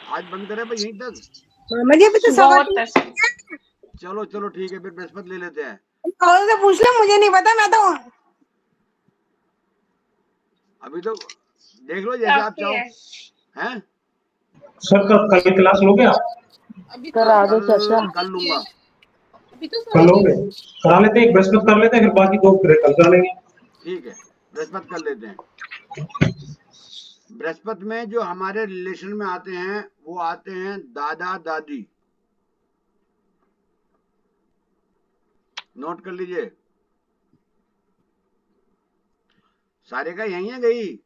आज बंद करें भाई यहीं तक? मामा जी अभी तो सवा बहुत है। चलो चलो ठीक है, फिर बृहस्पति ले लेते हैं। कॉल से पूछ लो, मुझे नहीं पता, मैं तो अभी तो देख लो जैसे आप काफी चाहो। है। हैं? सर कल क्लास लोगे आप? अभी तो करा दो चाचा। कल लूंगा। अभी तो कल लोगे? करा लेते हैं, एक बृहस्पति कर लेते हैं, फिर बाकी दो फिर कल कर लेंगे। ठीक है, बृहस्पति कर लेते हैं। बृहस्पति में जो हमारे रिलेशन में आते हैं वो आते हैं दादा दादी, नोट कर लीजिए। सारे का यही है गई?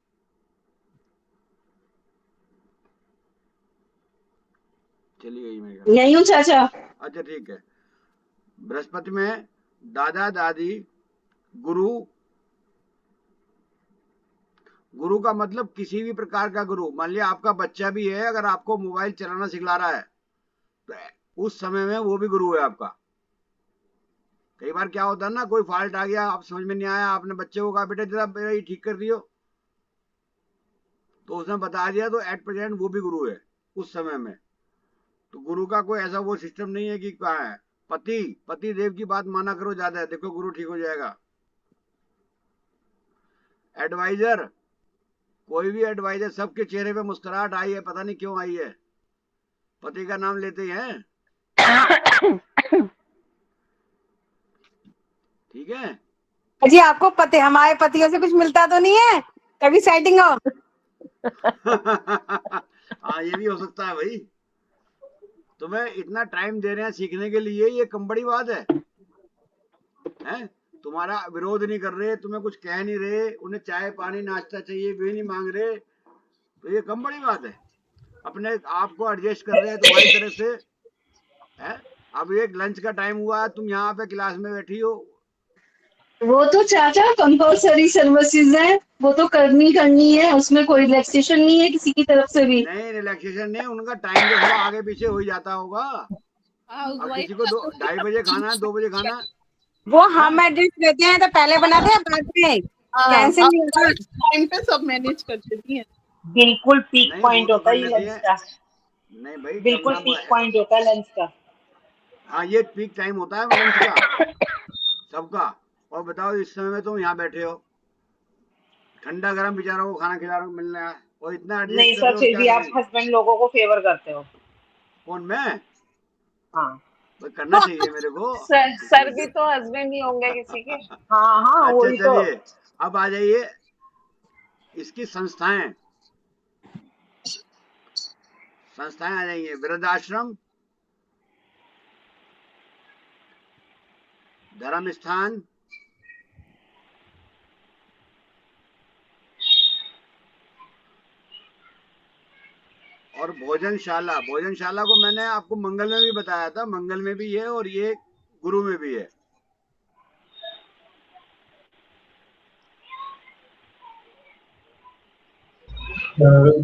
चली गई मेरे ख्याल यही हूँ चाचा। से। अच्छा ठीक है, बृहस्पति में दादा दादी, गुरु। गुरु का मतलब किसी भी प्रकार का गुरु, मान लिया आपका बच्चा भी है, अगर आपको मोबाइल चलाना सिखला रहा है तो उस समय में वो भी गुरु है आपका। कई बार क्या होता है ना, कोई फॉल्ट आ गया, आप समझ में नहीं आया, आपने बच्चे को कहा बेटा जरा मेरा ये ठीक कर दियो, तो उसने बता दिया, तो एट प्रेजेंट वो भी गुरु है उस समय में। तो गुरु का कोई ऐसा वो सिस्टम नहीं है कि कहाँ है। पति देव की बात माना करो ज्यादा, देखो गुरु ठीक हो जाएगा। एडवाइजर, कोई भी एडवाइजर, सबके चेहरे पे मुस्कुराहट आई है, पता नहीं क्यों आई है, पति का नाम लेते ही हैं। ठीक है। जी आपको पति, हमारे पतियों से कुछ मिलता तो नहीं है, कभी सेटिंग हो? हाँ ये भी हो सकता है भाई, तुम्हें इतना टाइम दे रहे हैं सीखने के लिए, ये कम बड़ी बात है। हैं? तुम्हारा विरोध नहीं कर रहे, तुम्हें कुछ कह नहीं रहे, उन्हें चाय पानी नाश्ता चाहिए भी नहीं मांग रहे, तो ये कम बड़ी बात है। अपने आप को एडजस्ट कर रहे हैं तुम्हारी तरफ से। है, अब एक लंच का टाइम हुआ, तुम यहाँ पे क्लास में बैठी हो। वो तो चाचा कंपल्सरी सर्विसेज है, वो तो करनी है, उसमें कोई रिलैक्सेशन नहीं है किसी की तरफ से भी। नहीं रिलैक्सेशन नहीं, उनका टाइम तो थोड़ा आगे पीछे हो ही जाता होगा। अब किसी को 2:30 बजे खाना है, 2 बजे खाना है। वो हाँ? हम एड्रेस देते हैं तो पहले बनाते हैं, बाद में कैंसिल नहीं होता। टाइम पे सब मैनेज कर देती हैं। बिल्कुल पीक नहीं वो पॉइंट तो होता कर है ये लेती लंच है। का, नहीं भाई बिल्कुल करना पीक पॉइंट होता है लंच का। हाँ ये पीक टाइम होता है लंच का सबका। और बताओ इस समय में तुम यहाँ बैठे हो, ठंडा गर्म बेचारों को खाना खिला रहे हो, मिलना है, और इतना नहीं एडजस्ट कर सर, रहे हो, फिर क्या भी आप करेंगे? हस्बैंड लोगों को फेवर करते हो। कौन, मैं? हाँ भाई करना चाहिए मेरे को। सर भी तो हस्बैंड ही होंगे किसी के। हाँ हाँ अच्छा वही तो। चलिए, अब आ जाइए इसकी संस्थाएं। संस्थाएं आ जाएंगे, वृद्धाश्रम, धर्म स्थान, और भोजनशाला, भोजनशाला को मैंने आपको मंगल में भी बताया था, मंगल में भी है और ये गुरु में भी है।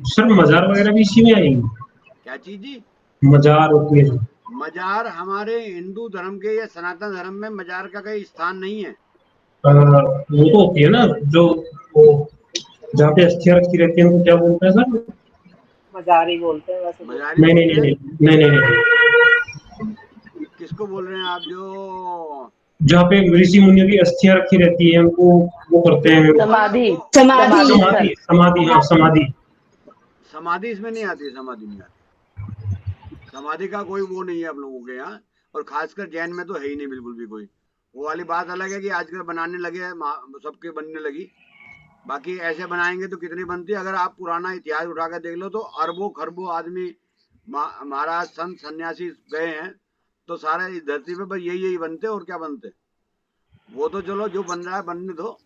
सर मजार वगैरह भी इसी में आएंगे? क्या चीज जी? मजार होती है? मजार हमारे हिंदू धर्म के या सनातन धर्म में मजार का कोई स्थान नहीं है। वो तो होती है ना जो वो जहाँ पे अस्थियां रखी रहती है उनको क्या बोलते हैं सर? मजारी बोलते हैं वैसे तो। मजारी नहीं नहीं बोलते नहीं हैं। नहीं नहीं नहीं, किसको बोल रहे हैं आप? जो जहाँ पे ऋषि मुनियों की अस्थियां रखी रहती है उनको वो करते हैं। समाधि। समाधि। समाधि, समाधि, हाँ समाधि। समाधि इसमें नहीं आती, समाधि नहीं आती। समाधि का कोई वो नहीं है आप लोगों के यहाँ, और खासकर जैन में तो है ही नहीं बिल्कुल भी कोई। वो वाली बात अलग है कि आजकल बनाने लगे हैं, सबके बनने लगी। बाकी ऐसे बनाएंगे तो कितनी बनती है? अगर आप पुराना इतिहास उठा कर देख लो तो अरबों खरबों आदमी महाराज संत सन्यासी गए हैं, तो सारे इस धरती पे बस यही यही बनते और क्या बनते। वो तो चलो जो बन रहा है बनने दो,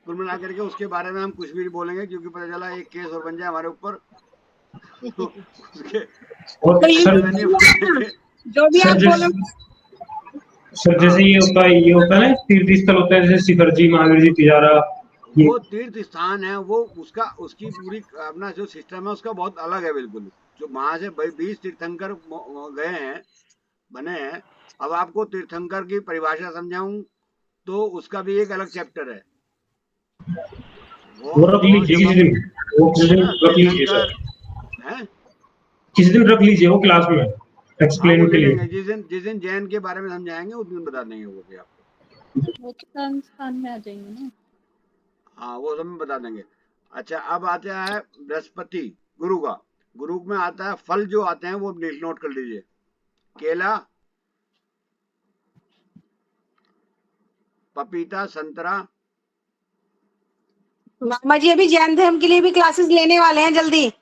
कुल मिला करके उसके बारे में हम कुछ भी नहीं बोलेंगे, क्योंकि पता चला एक केस और बन जाए हमारे ऊपर तो उसके और तो ये सर, बारे में नहीं बोलेंगे। जो भी आप बोलो। सर जैसे हाँ, ये होता है ना तीर्थ स्थल होता है, जैसे शिखर जी, महावीर जी, तिजारा, ये वो तीर्थ स्थान है, वो उसका उसकी पूरी अपना जो सिस्टम है उसका बहुत अलग है बिल्कुल। जो वहां से 20 तीर्थंकर गए हैं, बने हैं। अब आपको तीर्थंकर की परिभाषा समझाऊं तो उसका भी एक अलग चैप्टर है। वो रख वो लीजिए जब किसी हम, दिन, वो किसी है दिन ना, रख लीजिए तीर्थंकर सर, हैं। किसी दिन रख लीजिए वो क्लास में हाँ, वो एक्सप्लेन के ले लिए। लेंगे जिस दिन जैन के बारे में समझाएंगे उस दिन बता देंगे वो भी आपको। वो तो संस्थान में आ जाएंगे ना। हाँ, वो सब में बता देंगे। अच्छा, अब आता है बृहस्पति, गुरु का। गुरु में आता है फल जो आते हैं वो नोट कर लीजिए। केला, पपीता, संतरा। मामा जी अभी जैन धर्म के लिए भी क्लासेस लेने वाले हैं जल्दी।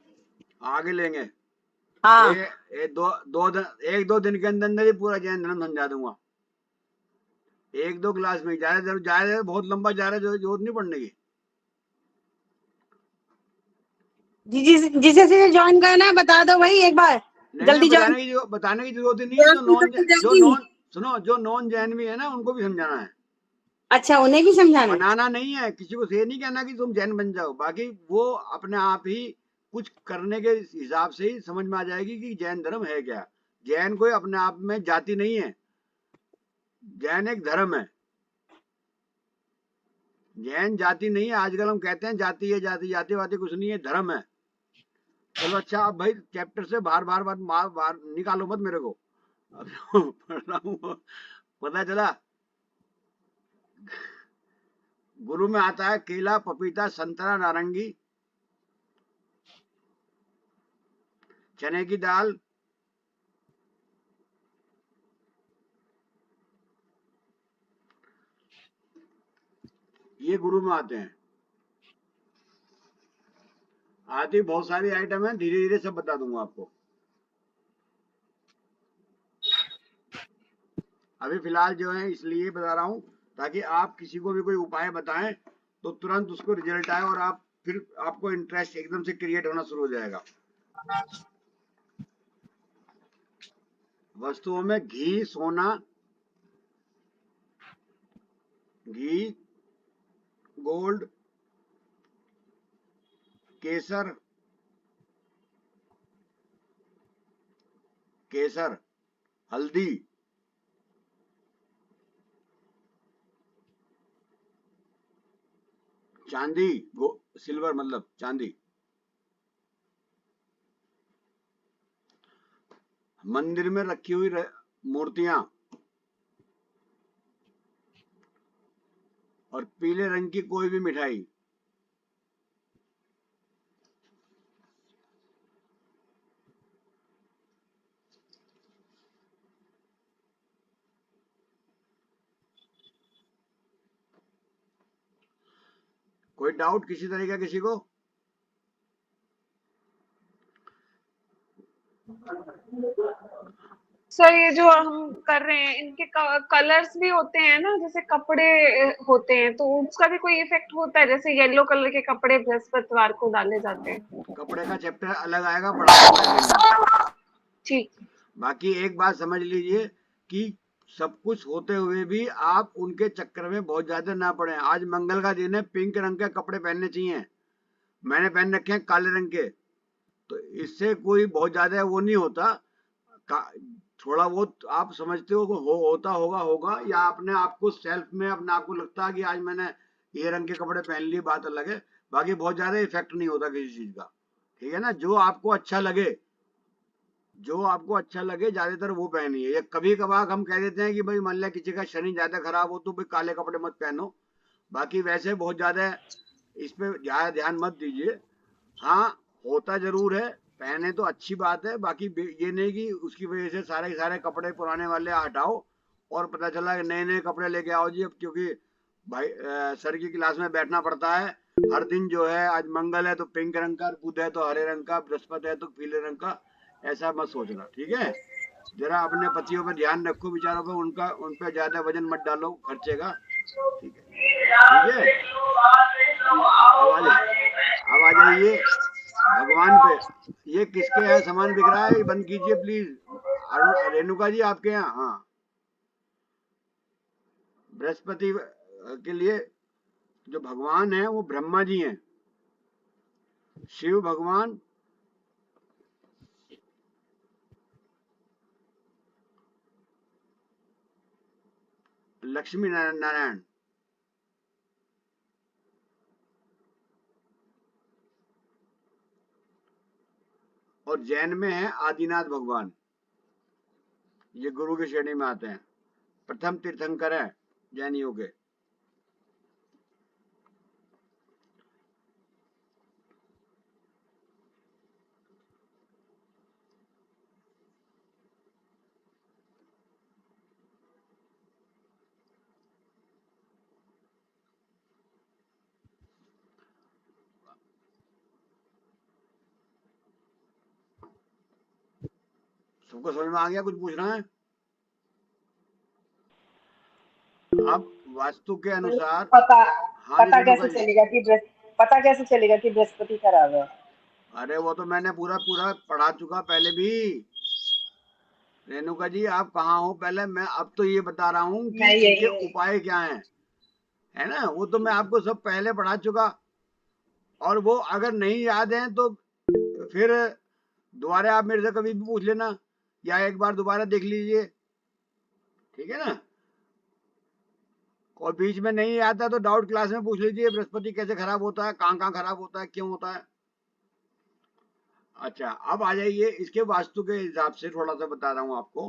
आगे लेंगे। हाँ। एक दो दिन के अंदर अंदर ही पूरा जैन धर्म समझा दूंगा। एक दो क्लास में ज्यादा बहुत लंबा जा रहा है, जरूरत नहीं पड़ने की। जिसे ज्वाइन करना है बता दो भाई एक बार। नहीं जल्दी ज्वाइन। बताने की जरूरत ही नहीं है। जो नॉन जैन भी है ना उनको भी समझाना है। अच्छा, उन्हें भी समझाना है। बनाना नहीं है, किसी को ये नहीं कहना कि तुम जैन बन जाओ। बाकी वो अपने आप ही कुछ करने के हिसाब से ही समझ में आ जाएगी कि जैन धर्म है क्या। जैन कोई अपने आप में जाति नहीं है, जैन एक धर्म है। जैन जाति नहीं है। आजकल हम कहते हैं जाति है, जाति जाति वाति कुछ नहीं है, धर्म है। चलो अच्छा, अब भाई चैप्टर से बार बार बार निकालो मत मेरे को। अब पढ़ रहा हूँ, पता चला। गुरु में आता है केला, पपीता, संतरा, नारंगी, चने की दाल, ये गुरु में आते हैं। आती बहुत सारी आइटम है, धीरे धीरे सब बता दूंगा आपको। अभी फिलहाल जो है इसलिए बता रहा हूँ ताकि आप किसी को भी कोई उपाय बताएं तो तुरंत उसको रिजल्ट आए और आप फिर आपको इंटरेस्ट एकदम से क्रिएट होना शुरू हो जाएगा। वस्तुओं में घी, सोना, घी, गोल्ड, केसर, केसर, हल्दी, चांदी, सिल्वर मतलब चांदी, मंदिर में रखी हुई मूर्तियां, और पीले रंग की कोई भी मिठाई। कोई डाउट किसी तरह का किसी को? सर ये जो हम कर रहे हैं इनके कलर्स भी होते हैं ना, जैसे कपड़े होते हैं, तो उसका भी कोई इफेक्ट होता है? जैसे येलो कलर के कपड़े बृहस्पतिवार को डाले जाते हैं। कपड़े का चैप्टर अलग आएगा, पढ़ा के पहनेंगे। ठीक। बाकी एक बात समझ लीजिए कि सब कुछ होते हुए भी आप उनके चक्कर में बहुत ज्यादा ना पड़े। आज मंगल का दिन है, पिंक रंग के कपड़े पहनने चाहिए, मैंने पहन रखे हैं काले रंग के, तो इससे कोई बहुत ज्यादा वो नहीं होता। थोड़ा बहुत आप समझते हो होता होगा, या अपने आप को सेल्फ में अपने आप को लगता है कि आज मैंने ये रंग के कपड़े पहन लिए, बात अलग है। बाकी बहुत ज्यादा इफेक्ट नहीं होता किसी चीज का, ठीक है ना। जो आपको अच्छा लगे, जो आपको अच्छा लगे ज्यादातर वो पहनिए। या कभी कभार हम कह देते हैं कि भाई मान लिया किसी का शनि ज्यादा खराब हो तो भाई काले कपड़े मत पहनो, बाकी वैसे बहुत ज्यादा इस पे ज्यादा ध्यान मत दीजिए। हाँ होता जरूर है, पहने तो अच्छी बात है, बाकी ये नहीं कि उसकी वजह से सारे सारे कपड़े पुराने वाले हटाओ और पता चला कि नए नए कपड़े लेके आओ जी। अब क्योंकि भाई सर की क्लास में बैठना पड़ता है हर दिन जो है, आज मंगल है तो पिंक रंग का, बुध है तो हरे रंग का, बृहस्पति है तो पीले रंग का, ऐसा मत सोचना, ठीक है। जरा अपने पतियों पर ध्यान रखो, बेचारों पर उनका उन पर ज्यादा वजन मत डालो खर्चे का, ठीक है, ठीक है। अब आ जाइए भगवान पे। ये किसके यहाँ सामान बिक रहा है, ये बंद कीजिए प्लीज। रेणुका जी आपके यहाँ? हाँ, बृहस्पति के लिए जो भगवान है वो ब्रह्मा जी हैं, शिव भगवान, लक्ष्मी नारायण, और जैन में है आदिनाथ भगवान। ये गुरु की श्रेणी में आते हैं, प्रथम तीर्थंकर है जैनियों के। सबको समझ में आ गया? कुछ पूछना है? अब वास्तु के अनुसार पता हाँ पता जी कैसे चलेगा कि पता कैसे चलेगा कि बृहस्पति खराब है? अरे वो तो मैंने पूरा पूरा पढ़ा चुका पहले भी। रेणुका जी आप कहाँ हो पहले, मैं अब तो ये बता रहा हूँ कि मैं यही इनके हूँ। उपाय क्या हैं, है ना। वो तो मैं आपको सब पहले पढ़ा चुका, और वो अगर नहीं याद है तो फिर दोबारा आप मेरे से कभी भी पूछ लेना, या एक बार दोबारा देख लीजिए, ठीक है ना। और बीच में नहीं आता तो डाउट क्लास में पूछ लीजिए, बृहस्पति कैसे खराब होता है, कहाँ कहाँ खराब होता है, क्यों होता है। अच्छा अब आ जाइए इसके वास्तु के हिसाब से थोड़ा सा बता रहा हूँ आपको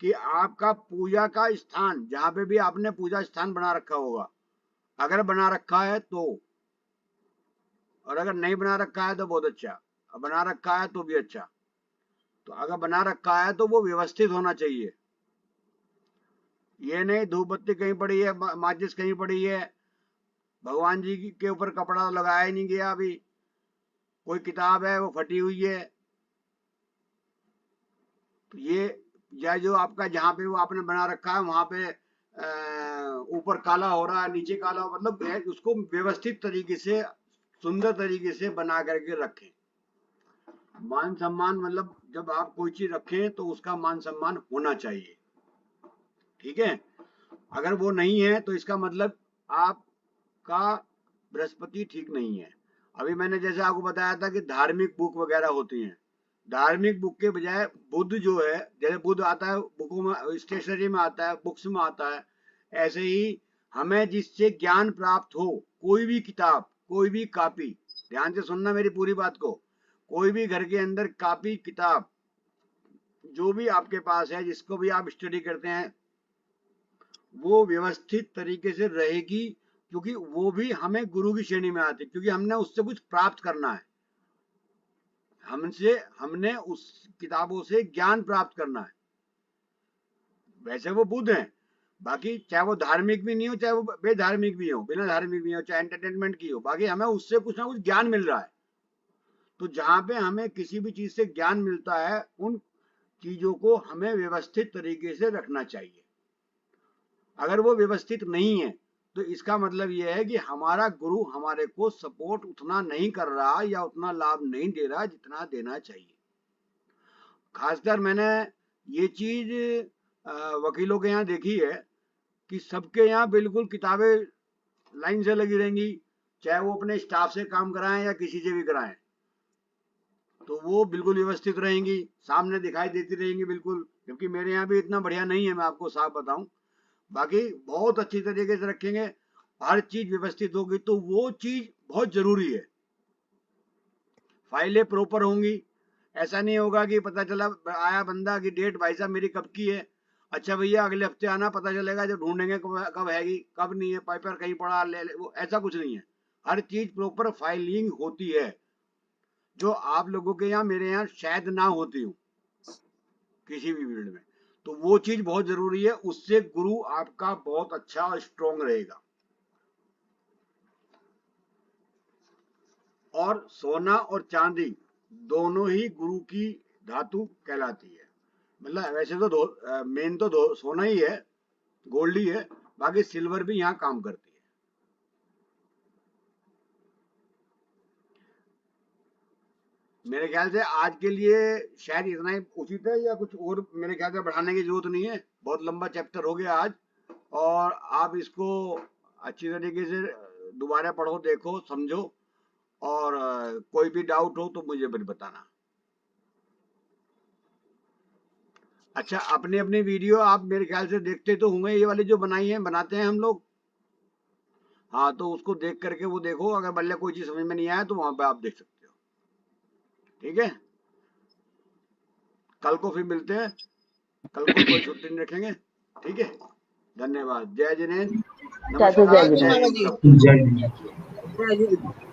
कि आपका पूजा का स्थान, जहाँ पे भी आपने पूजा स्थान बना रखा होगा, अगर बना रखा है तो, और अगर नहीं बना रखा है तो बहुत अच्छा, और बना रखा है तो भी अच्छा। तो अगर बना रखा है तो वो व्यवस्थित होना चाहिए, ये नहीं धूप बत्ती कहीं पड़ी है, माचिस कहीं पड़ी है, भगवान जी के ऊपर कपड़ा लगाया ही नहीं गया, अभी कोई किताब है वो फटी हुई है, तो ये या जो आपका जहाँ पे वो आपने बना रखा है वहां पे ऊपर काला हो रहा है, नीचे काला हो, मतलब उसको व्यवस्थित तरीके से सुंदर तरीके से बना करके रखें। मान सम्मान, मतलब जब आप कोई चीज रखें तो उसका मान सम्मान होना चाहिए, ठीक है। अगर वो नहीं है तो इसका मतलब आपका बृहस्पति ठीक नहीं है। अभी मैंने जैसे आपको बताया था कि धार्मिक बुक वगैरह होती हैं, धार्मिक बुक के बजाय बुध जो है, जैसे बुध आता है बुकों में, स्टेशनरी में आता है, बुक्स में आता है, ऐसे ही हमें जिससे ज्ञान प्राप्त हो, कोई भी किताब, कोई भी कॉपी, ध्यान से सुनना मेरी पूरी बात को, कोई भी घर के अंदर कॉपी किताब जो भी आपके पास है, जिसको भी आप स्टडी करते हैं, वो व्यवस्थित तरीके से रहेगी, क्योंकि वो भी हमें गुरु की श्रेणी में आती है, क्योंकि हमने उससे कुछ प्राप्त करना है, हमने उस किताबों से ज्ञान प्राप्त करना है। वैसे वो बुध हैं, बाकी चाहे वो धार्मिक भी नहीं हो, चाहे वो बेधार्मिक भी हो, बिना धार्मिक भी हो, चाहे एंटरटेनमेंट की हो, बाकी हमें उससे कुछ ना कुछ ज्ञान मिल रहा है। तो जहां पे हमें किसी भी चीज से ज्ञान मिलता है, उन चीजों को हमें व्यवस्थित तरीके से रखना चाहिए। अगर वो व्यवस्थित नहीं है तो इसका मतलब ये है कि हमारा गुरु हमारे को सपोर्ट उतना नहीं कर रहा या उतना लाभ नहीं दे रहा जितना देना चाहिए। खासकर मैंने ये चीज वकीलों के यहाँ देखी है कि सबके यहाँ बिल्कुल किताबें लाइन से लगी रहेंगी, चाहे वो अपने स्टाफ से काम कराएं या किसी से भी कराएं, तो वो बिल्कुल व्यवस्थित रहेंगी, सामने दिखाई देती रहेंगी बिल्कुल। क्योंकि मेरे यहाँ भी इतना बढ़िया नहीं है, मैं आपको साफ बताऊं। बाकी बहुत अच्छी तरीके से रखेंगे, हर चीज व्यवस्थित होगी तो वो चीज बहुत जरूरी है। फाइलें प्रॉपर होंगी, ऐसा नहीं होगा कि पता चला आया बंदा कि डेट भाई साहब मेरी कब की है, अच्छा भैया अगले हफ्ते आना, पता चलेगा जब ढूंढेंगे कब हैगी कब नहीं है, पेपर कहीं पड़ा ले वो ऐसा कुछ नहीं है। हर चीज प्रॉपर फाइलिंग होती है, जो आप लोगों के यहाँ मेरे यहाँ शायद ना होती हो किसी भी फील्ड में। तो वो चीज बहुत जरूरी है, उससे गुरु आपका बहुत अच्छा और स्ट्रॉन्ग रहेगा। और सोना और चांदी दोनों ही गुरु की धातु कहलाती है। मतलब वैसे तो मेन तो सोना ही है, गोल्ड ही है, बाकी सिल्वर भी यहाँ काम करती है। मेरे ख्याल से आज के लिए शायद इतना ही उचित है, या कुछ और मेरे ख्याल से बढ़ाने की जरूरत नहीं है। बहुत लंबा चैप्टर हो गया आज, और आप इसको अच्छी तरीके से दोबारा पढ़ो, देखो, समझो, और कोई भी डाउट हो तो मुझे भी बताना। अच्छा, अपनी अपनी वीडियो आप मेरे ख्याल से देखते तो होंगे, ये वाली जो बनाई है बनाते हैं हम लोग। हाँ, तो उसको देख करके वो देखो, अगर बल्ले कोई चीज समझ में नहीं आया तो वहां पे आप देख सकते हो। ठीक है, कल को फिर मिलते हैं, कल को कोई छुट्टी नहीं रखेंगे। ठीक है, धन्यवाद। जय जिनेन्द्र, नमस्कार, जय जय जिनेन्द्र। हिंद। जय हिंद। जय हिंद।